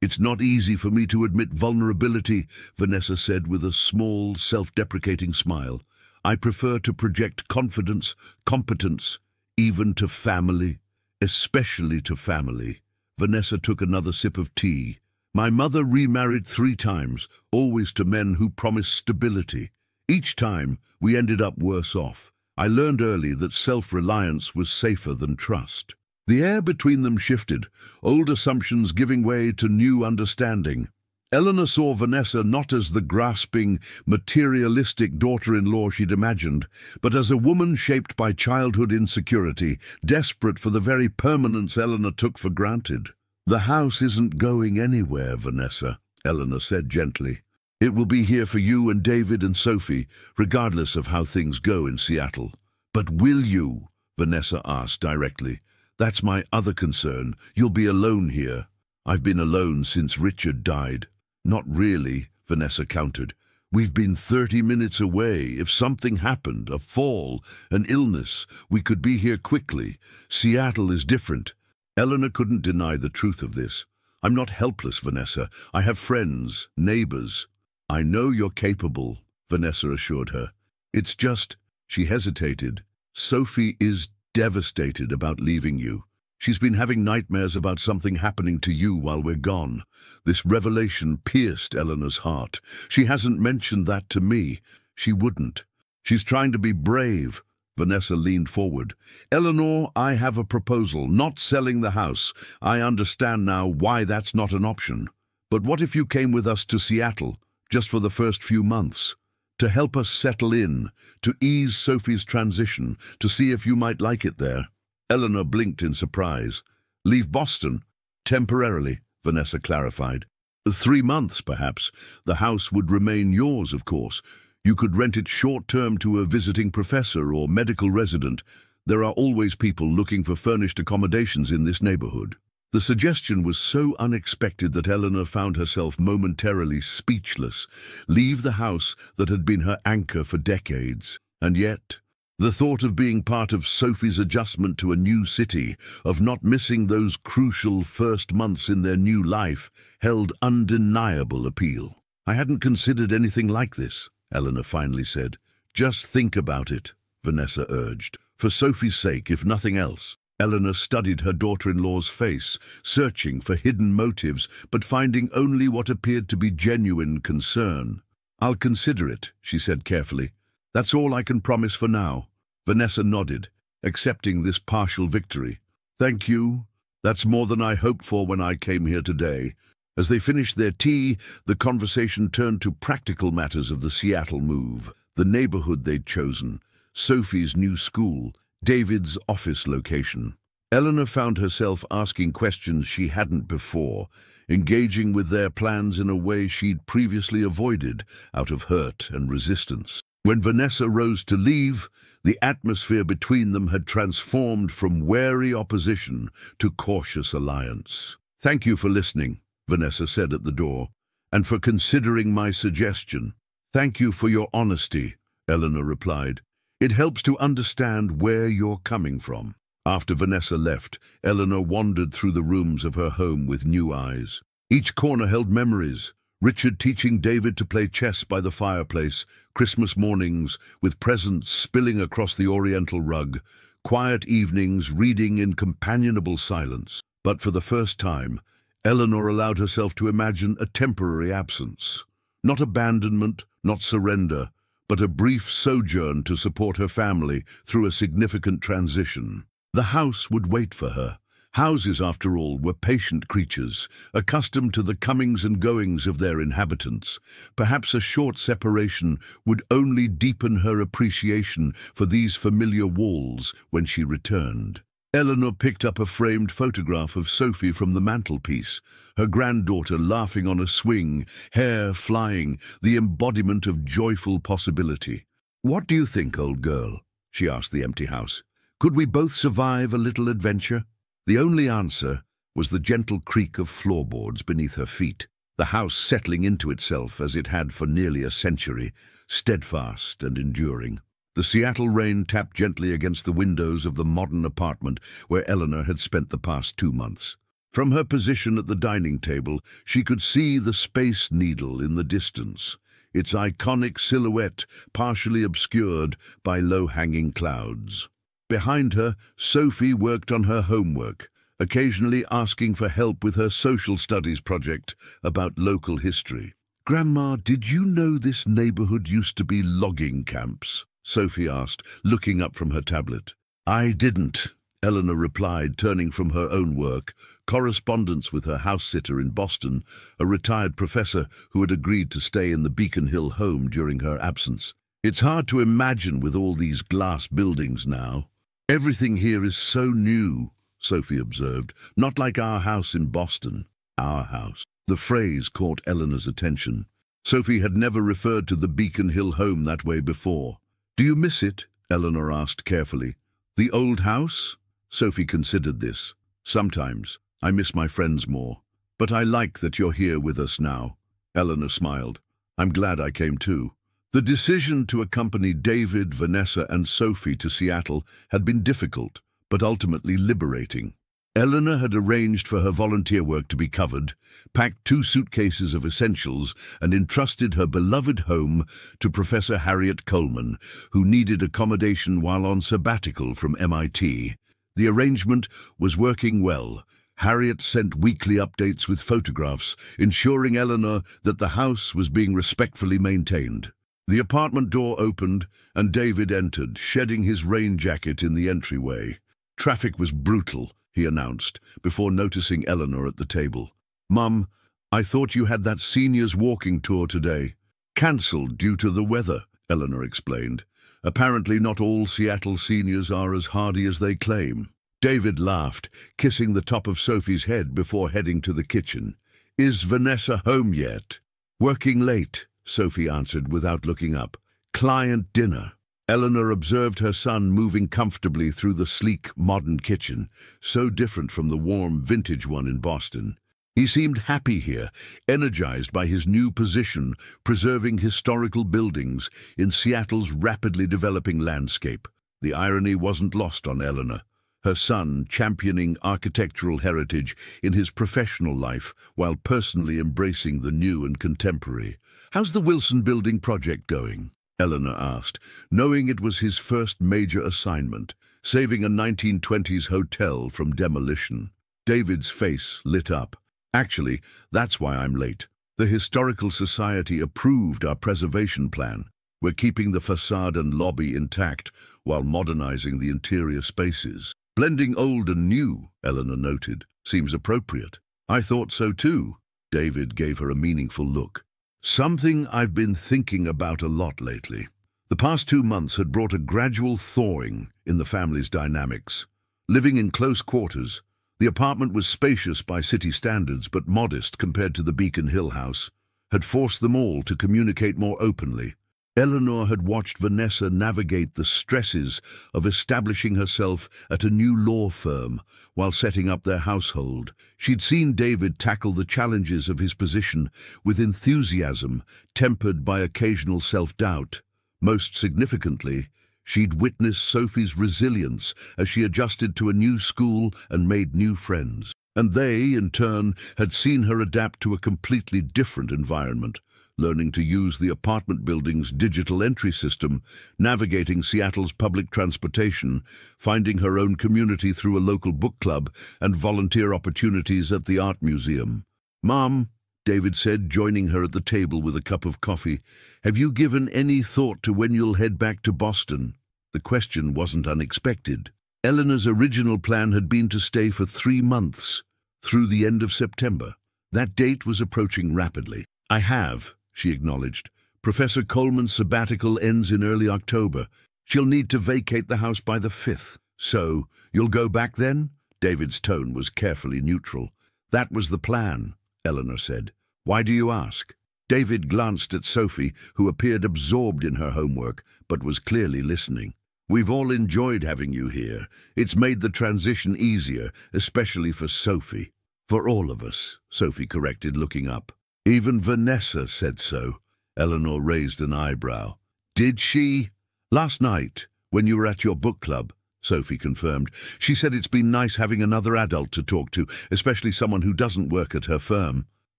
It's not easy for me to admit vulnerability, Vanessa said with a small, self-deprecating smile. I prefer to project confidence, competence, even to family, especially to family. Vanessa took another sip of tea. My mother remarried 3 times, always to men who promised stability. Each time, we ended up worse off. I learned early that self-reliance was safer than trust. The air between them shifted, old assumptions giving way to new understanding. Eleanor saw Vanessa not as the grasping, materialistic daughter-in-law she'd imagined, but as a woman shaped by childhood insecurity, desperate for the very permanence Eleanor took for granted. The house isn't going anywhere, Vanessa, Eleanor said gently. It will be here for you and David and Sophie, regardless of how things go in Seattle. But will you? Vanessa asked directly. That's my other concern. You'll be alone here. I've been alone since Richard died. Not really, Vanessa countered. We've been 30 minutes away. If something happened, a fall, an illness, we could be here quickly. Seattle is different. Eleanor couldn't deny the truth of this. I'm not helpless, Vanessa. I have friends, neighbors. I know you're capable, Vanessa assured her. It's just, she hesitated. Sophie is devastated about leaving you. She's been having nightmares about something happening to you while we're gone. This revelation pierced Eleanor's heart. She hasn't mentioned that to me. She wouldn't. She's trying to be brave. Vanessa leaned forward. Eleanor, I have a proposal, not selling the house. I understand now why that's not an option. But what if you came with us to Seattle, just for the first few months? To help us settle in, to ease Sophie's transition, to see if you might like it there. Eleanor blinked in surprise. Leave Boston? Temporarily, Vanessa clarified. 3 months, perhaps. The house would remain yours, of course. You could rent it short-term to a visiting professor or medical resident. There are always people looking for furnished accommodations in this neighborhood. The suggestion was so unexpected that Eleanor found herself momentarily speechless. Leave the house that had been her anchor for decades. And yet, the thought of being part of Sophie's adjustment to a new city, of not missing those crucial first months in their new life, held undeniable appeal. I hadn't considered anything like this, Eleanor finally said. Just think about it, Vanessa urged. For Sophie's sake, if nothing else. Eleanor studied her daughter-in-law's face, searching for hidden motives, but finding only what appeared to be genuine concern. I'll consider it, she said carefully. That's all I can promise for now. Vanessa nodded, accepting this partial victory. Thank you. That's more than I hoped for when I came here today. As they finished their tea, the conversation turned to practical matters of the Seattle move, the neighborhood they'd chosen, Sophie's new school, David's office location. Eleanor found herself asking questions she hadn't before, engaging with their plans in a way she'd previously avoided out of hurt and resistance. When Vanessa rose to leave, the atmosphere between them had transformed from wary opposition to cautious alliance. Thank you for listening, Vanessa said at the door, and for considering my suggestion. Thank you for your honesty, Eleanor replied. It helps to understand where you're coming from. After Vanessa left, Eleanor wandered through the rooms of her home with new eyes. Each corner held memories. Richard teaching David to play chess by the fireplace, Christmas mornings with presents spilling across the oriental rug, quiet evenings reading in companionable silence. But for the first time, Eleanor allowed herself to imagine a temporary absence. Not abandonment, not surrender, but a brief sojourn to support her family through a significant transition. The house would wait for her, Houses, after all, were patient creatures, accustomed to the comings and goings of their inhabitants. Perhaps a short separation would only deepen her appreciation for these familiar walls when she returned. Eleanor picked up a framed photograph of Sophie from the mantelpiece, her granddaughter laughing on a swing, hair flying, the embodiment of joyful possibility. "What do you think, old girl?" she asked the empty house. "Could we both survive a little adventure?" The only answer was the gentle creak of floorboards beneath her feet, the house settling into itself as it had for nearly a century, steadfast and enduring. The Seattle rain tapped gently against the windows of the modern apartment where Eleanor had spent the past 2 months. From her position at the dining table, she could see the Space Needle in the distance, its iconic silhouette partially obscured by low-hanging clouds. Behind her, Sophie worked on her homework, occasionally asking for help with her social studies project about local history. "Grandma, did you know this neighborhood used to be logging camps?" Sophie asked, looking up from her tablet. "I didn't," Eleanor replied, turning from her own work, correspondence with her house-sitter in Boston, a retired professor who had agreed to stay in the Beacon Hill home during her absence. "It's hard to imagine with all these glass buildings now." "Everything here is so new," Sophie observed, "not like our house in Boston." Our house. The phrase caught Eleanor's attention. Sophie had never referred to the Beacon Hill home that way before. "Do you miss it?" Eleanor asked carefully. "The old house?" Sophie considered this. "Sometimes. I miss my friends more. But I like that you're here with us now." Eleanor smiled. "I'm glad I came too." The decision to accompany David, Vanessa, and Sophie to Seattle had been difficult, but ultimately liberating. Eleanor had arranged for her volunteer work to be covered, packed 2 suitcases of essentials, and entrusted her beloved home to Professor Harriet Coleman, who needed accommodation while on sabbatical from MIT. The arrangement was working well. Harriet sent weekly updates with photographs, ensuring Eleanor that the house was being respectfully maintained. The apartment door opened, and David entered, shedding his rain jacket in the entryway. "Traffic was brutal," he announced, before noticing Eleanor at the table. "Mum, I thought you had that seniors walking tour today." "Cancelled due to the weather," Eleanor explained. "Apparently not all Seattle seniors are as hardy as they claim." David laughed, kissing the top of Sophie's head before heading to the kitchen. "Is Vanessa home yet?" "Working late," Sophie answered without looking up. "Client dinner." Eleanor observed her son moving comfortably through the sleek, modern kitchen, so different from the warm, vintage one in Boston. He seemed happy here, energized by his new position, preserving historical buildings in Seattle's rapidly developing landscape. The irony wasn't lost on Eleanor. Her son championing architectural heritage in his professional life while personally embracing the new and contemporary. "How's the Wilson Building project going?" Eleanor asked, knowing it was his first major assignment, saving a 1920s hotel from demolition. David's face lit up. "Actually, that's why I'm late. The Historical Society approved our preservation plan. We're keeping the facade and lobby intact while modernizing the interior spaces." "Blending old and new," Eleanor noted, "seems appropriate." "I thought so too." David gave her a meaningful look. "Something I've been thinking about a lot lately." The past 2 months had brought a gradual thawing in the family's dynamics. Living in close quarters, the apartment was spacious by city standards but modest compared to the Beacon Hill house, had forced them all to communicate more openly. Eleanor had watched Vanessa navigate the stresses of establishing herself at a new law firm while setting up their household. She'd seen David tackle the challenges of his position with enthusiasm, tempered by occasional self-doubt. Most significantly, she'd witnessed Sophie's resilience as she adjusted to a new school and made new friends. And they, in turn, had seen her adapt to a completely different environment, learning to use the apartment building's digital entry system, navigating Seattle's public transportation, finding her own community through a local book club, and volunteer opportunities at the art museum. "Mom," David said, joining her at the table with a cup of coffee, "have you given any thought to when you'll head back to Boston?" The question wasn't unexpected. Eleanor's original plan had been to stay for 3 months, through the end of September. That date was approaching rapidly. "I have," she acknowledged. "Professor Coleman's sabbatical ends in early October. She'll need to vacate the house by the 5th. So, you'll go back then?" David's tone was carefully neutral. "That was the plan," Eleanor said. "Why do you ask?" David glanced at Sophie, who appeared absorbed in her homework, but was clearly listening. "We've all enjoyed having you here. It's made the transition easier, especially for Sophie." "For all of us," Sophie corrected, looking up. "Even Vanessa said so." Eleanor raised an eyebrow. "Did she?" "Last night, when you were at your book club," Sophie confirmed. "She said it's been nice having another adult to talk to, especially someone who doesn't work at her firm."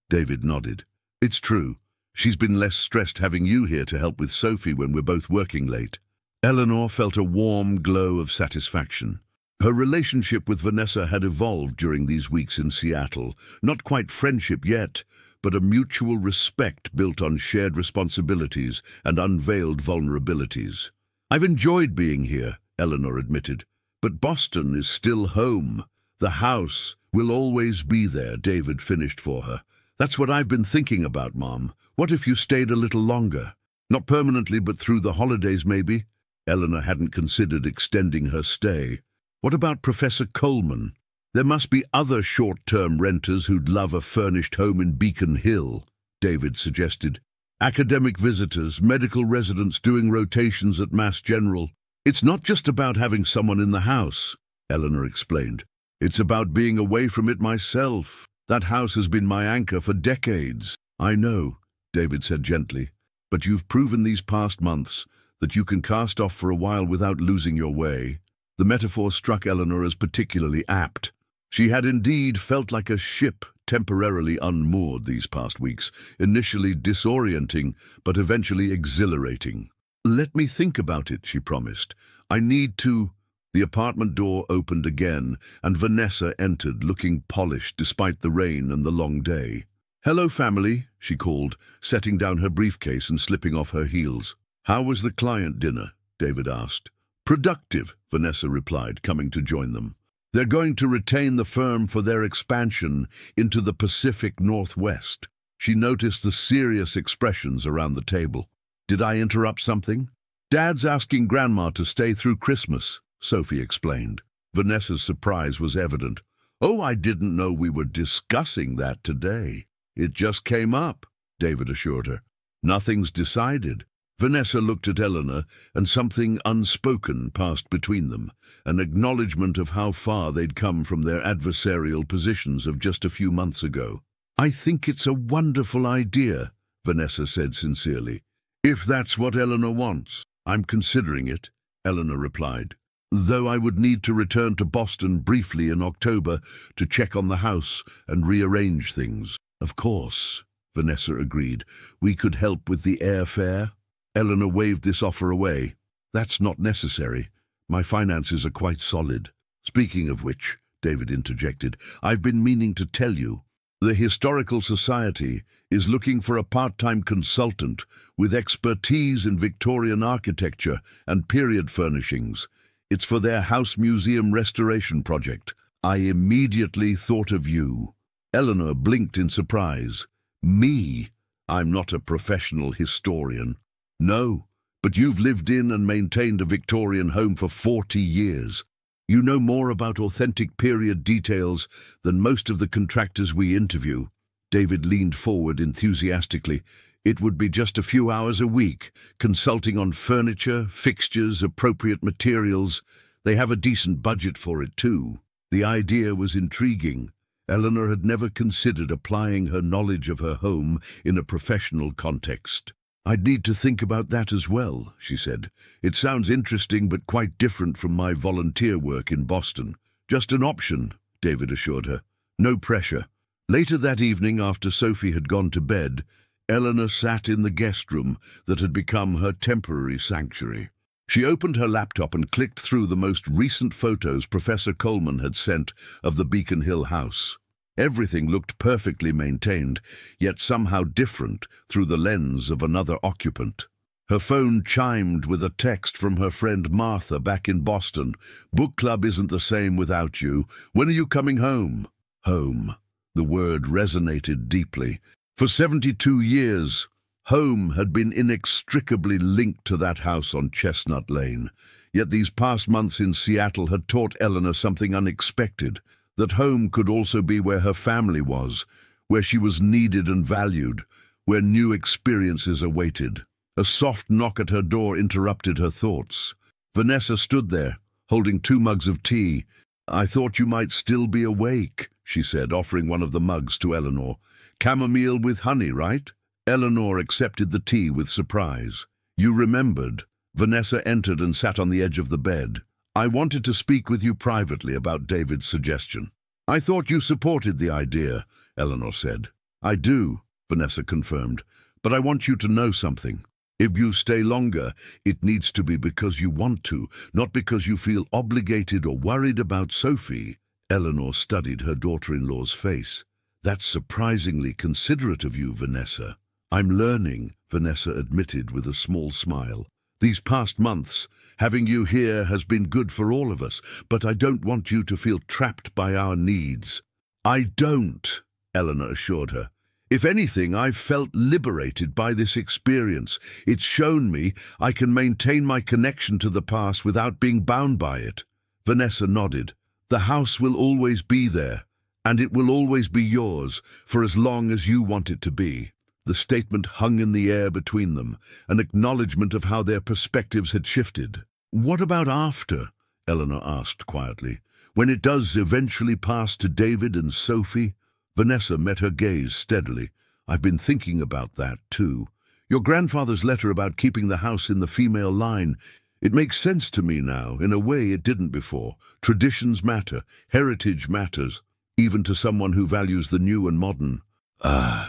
David nodded. "It's true. She's been less stressed having you here to help with Sophie when we're both working late." Eleanor felt a warm glow of satisfaction. Her relationship with Vanessa had evolved during these weeks in Seattle. Not quite friendship yet, but a mutual respect built on shared responsibilities and unveiled vulnerabilities. "I've enjoyed being here," Eleanor admitted, "but Boston is still home. The house will always be there," David finished for her. "That's what I've been thinking about, Mom. What if you stayed a little longer? Not permanently, but through the holidays, maybe?" Eleanor hadn't considered extending her stay. "What about Professor Coleman? There must be other short-term renters who'd love a furnished home in Beacon Hill," David suggested. "Academic visitors, medical residents doing rotations at Mass General. It's not just about having someone in the house," Eleanor explained. "It's about being away from it myself. That house has been my anchor for decades." "I know," David said gently, "but you've proven these past months that you can cast off for a while without losing your way." The metaphor struck Eleanor as particularly apt. She had indeed felt like a ship temporarily unmoored these past weeks, initially disorienting, but eventually exhilarating. "Let me think about it," she promised. "I need to—" The apartment door opened again, and Vanessa entered, looking polished despite the rain and the long day. "Hello, family," she called, setting down her briefcase and slipping off her heels. "How was the client dinner?" David asked. "Productive," Vanessa replied, coming to join them. "They're going to retain the firm for their expansion into the Pacific Northwest." She noticed the serious expressions around the table. "Did I interrupt something?" "Dad's asking Grandma to stay through Christmas," Sophie explained. Vanessa's surprise was evident. "Oh, I didn't know we were discussing that today." "It just came up," David assured her. "Nothing's decided." Vanessa looked at Eleanor, and something unspoken passed between them, an acknowledgement of how far they'd come from their adversarial positions of just a few months ago. "I think it's a wonderful idea," Vanessa said sincerely. "If that's what Eleanor wants." "I'm considering it," Eleanor replied, "though I would need to return to Boston briefly in October to check on the house and rearrange things." "Of course," Vanessa agreed. "We could help with the airfare." Eleanor waved this offer away. "That's not necessary. My finances are quite solid." "Speaking of which," David interjected, "I've been meaning to tell you. The Historical Society is looking for a part-time consultant with expertise in Victorian architecture and period furnishings. It's for their house museum restoration project. I immediately thought of you." Eleanor blinked in surprise. "Me? I'm not a professional historian." "No, but you've lived in and maintained a Victorian home for 40 years. You know more about authentic period details than most of the contractors we interview." David leaned forward enthusiastically. "It would be just a few hours a week, consulting on furniture, fixtures, appropriate materials. They have a decent budget for it too." The idea was intriguing. Eleanor had never considered applying her knowledge of her home in a professional context. "I'd need to think about that as well," she said. "It sounds interesting but quite different from my volunteer work in Boston." "Just an option," David assured her. "No pressure." Later that evening, after Sophie had gone to bed, Eleanor sat in the guest room that had become her temporary sanctuary. She opened her laptop and clicked through the most recent photos Professor Coleman had sent of the Beacon Hill house. Everything looked perfectly maintained, yet somehow different through the lens of another occupant. Her phone chimed with a text from her friend Martha back in Boston. "Book club isn't the same without you. When are you coming home?" Home. The word resonated deeply. For 72 years, home had been inextricably linked to that house on Chestnut Lane. Yet these past months in Seattle had taught Eleanor something unexpected, that home could also be where her family was, where she was needed and valued, where new experiences awaited. A soft knock at her door interrupted her thoughts. Vanessa stood there, holding 2 mugs of tea. "I thought you might still be awake," she said, offering one of the mugs to Eleanor. "Chamomile with honey, right?" Eleanor accepted the tea with surprise. "You remembered." Vanessa entered and sat on the edge of the bed. "I wanted to speak with you privately about David's suggestion." "I thought you supported the idea," Eleanor said. "I do," Vanessa confirmed, "but I want you to know something. If you stay longer, it needs to be because you want to, not because you feel obligated or worried about Sophie." Eleanor studied her daughter-in-law's face. "That's surprisingly considerate of you, Vanessa." "I'm learning," Vanessa admitted with a small smile. "These past months, having you here has been good for all of us, but I don't want you to feel trapped by our needs." "I don't," Eleanor assured her. "If anything, I've felt liberated by this experience. It's shown me I can maintain my connection to the past without being bound by it." Vanessa nodded. "The house will always be there, and it will always be yours for as long as you want it to be." The statement hung in the air between them, an acknowledgement of how their perspectives had shifted. "What about after?" Eleanor asked quietly. "When it does eventually pass to David and Sophie?" Vanessa met her gaze steadily. "I've been thinking about that, too. Your grandfather's letter about keeping the house in the female line, it makes sense to me now. In a way it didn't before. Traditions matter. Heritage matters, even to someone who values the new and modern."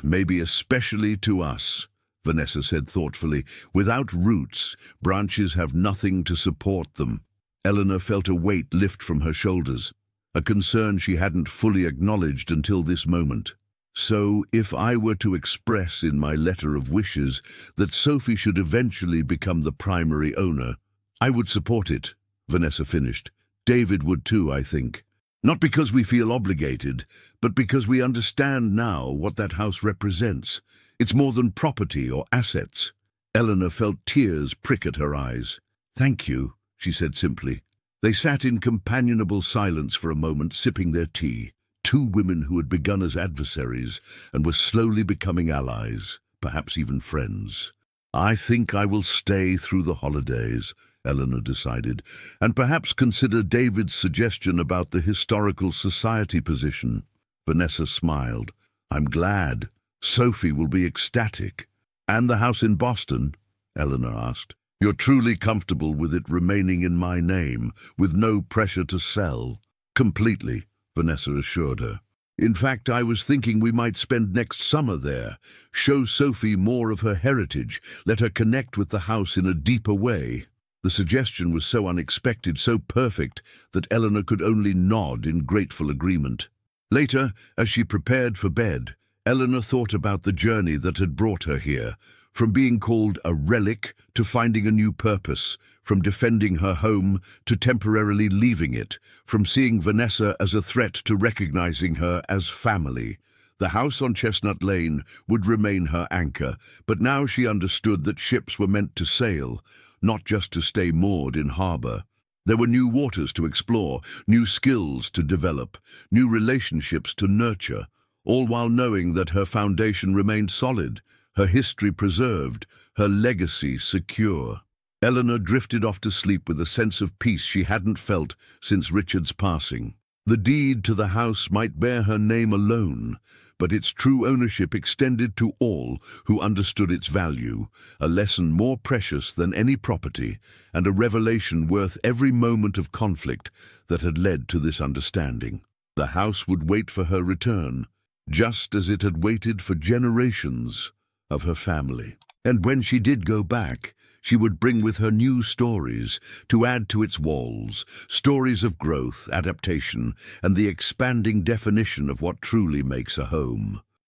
Maybe especially to us," Vanessa said thoughtfully. "Without roots, branches have nothing to support them." Eleanor felt a weight lift from her shoulders, a concern she hadn't fully acknowledged until this moment. "So, if I were to express in my letter of wishes that Sophie should eventually become the primary owner, I would support it," Vanessa finished. "David would too, I think. Not because we feel obligated, but because we understand now what that house represents. It's more than property or assets." Eleanor felt tears prick at her eyes. "Thank you," she said simply. They sat in companionable silence for a moment, sipping their tea. 2 women who had begun as adversaries and were slowly becoming allies, perhaps even friends. "I think I will stay through the holidays," Eleanor decided, "and perhaps consider David's suggestion about the historical society position." Vanessa smiled. "I'm glad. Sophie will be ecstatic." "And the house in Boston?" Eleanor asked. "You're truly comfortable with it remaining in my name, with no pressure to sell?" "Completely," Vanessa assured her. "In fact, I was thinking we might spend next summer there, show Sophie more of her heritage, let her connect with the house in a deeper way." The suggestion was so unexpected, so perfect, that Eleanor could only nod in grateful agreement. Later, as she prepared for bed, Eleanor thought about the journey that had brought her here, from being called a relic to finding a new purpose, from defending her home to temporarily leaving it, from seeing Vanessa as a threat to recognizing her as family. The house on Chestnut Lane would remain her anchor, but now she understood that ships were meant to sail, not just to stay moored in harbor. There were new waters to explore, new skills to develop, new relationships to nurture, all while knowing that her foundation remained solid, her history preserved, her legacy secure. Eleanor drifted off to sleep with a sense of peace she hadn't felt since Richard's passing. The deed to the house might bear her name alone, but its true ownership extended to all who understood its value, a lesson more precious than any property, and a revelation worth every moment of conflict that had led to this understanding. The house would wait for her return, just as it had waited for generations of her family. And when she did go back, she would bring with her new stories to add to its walls, stories of growth, adaptation, and the expanding definition of what truly makes a home.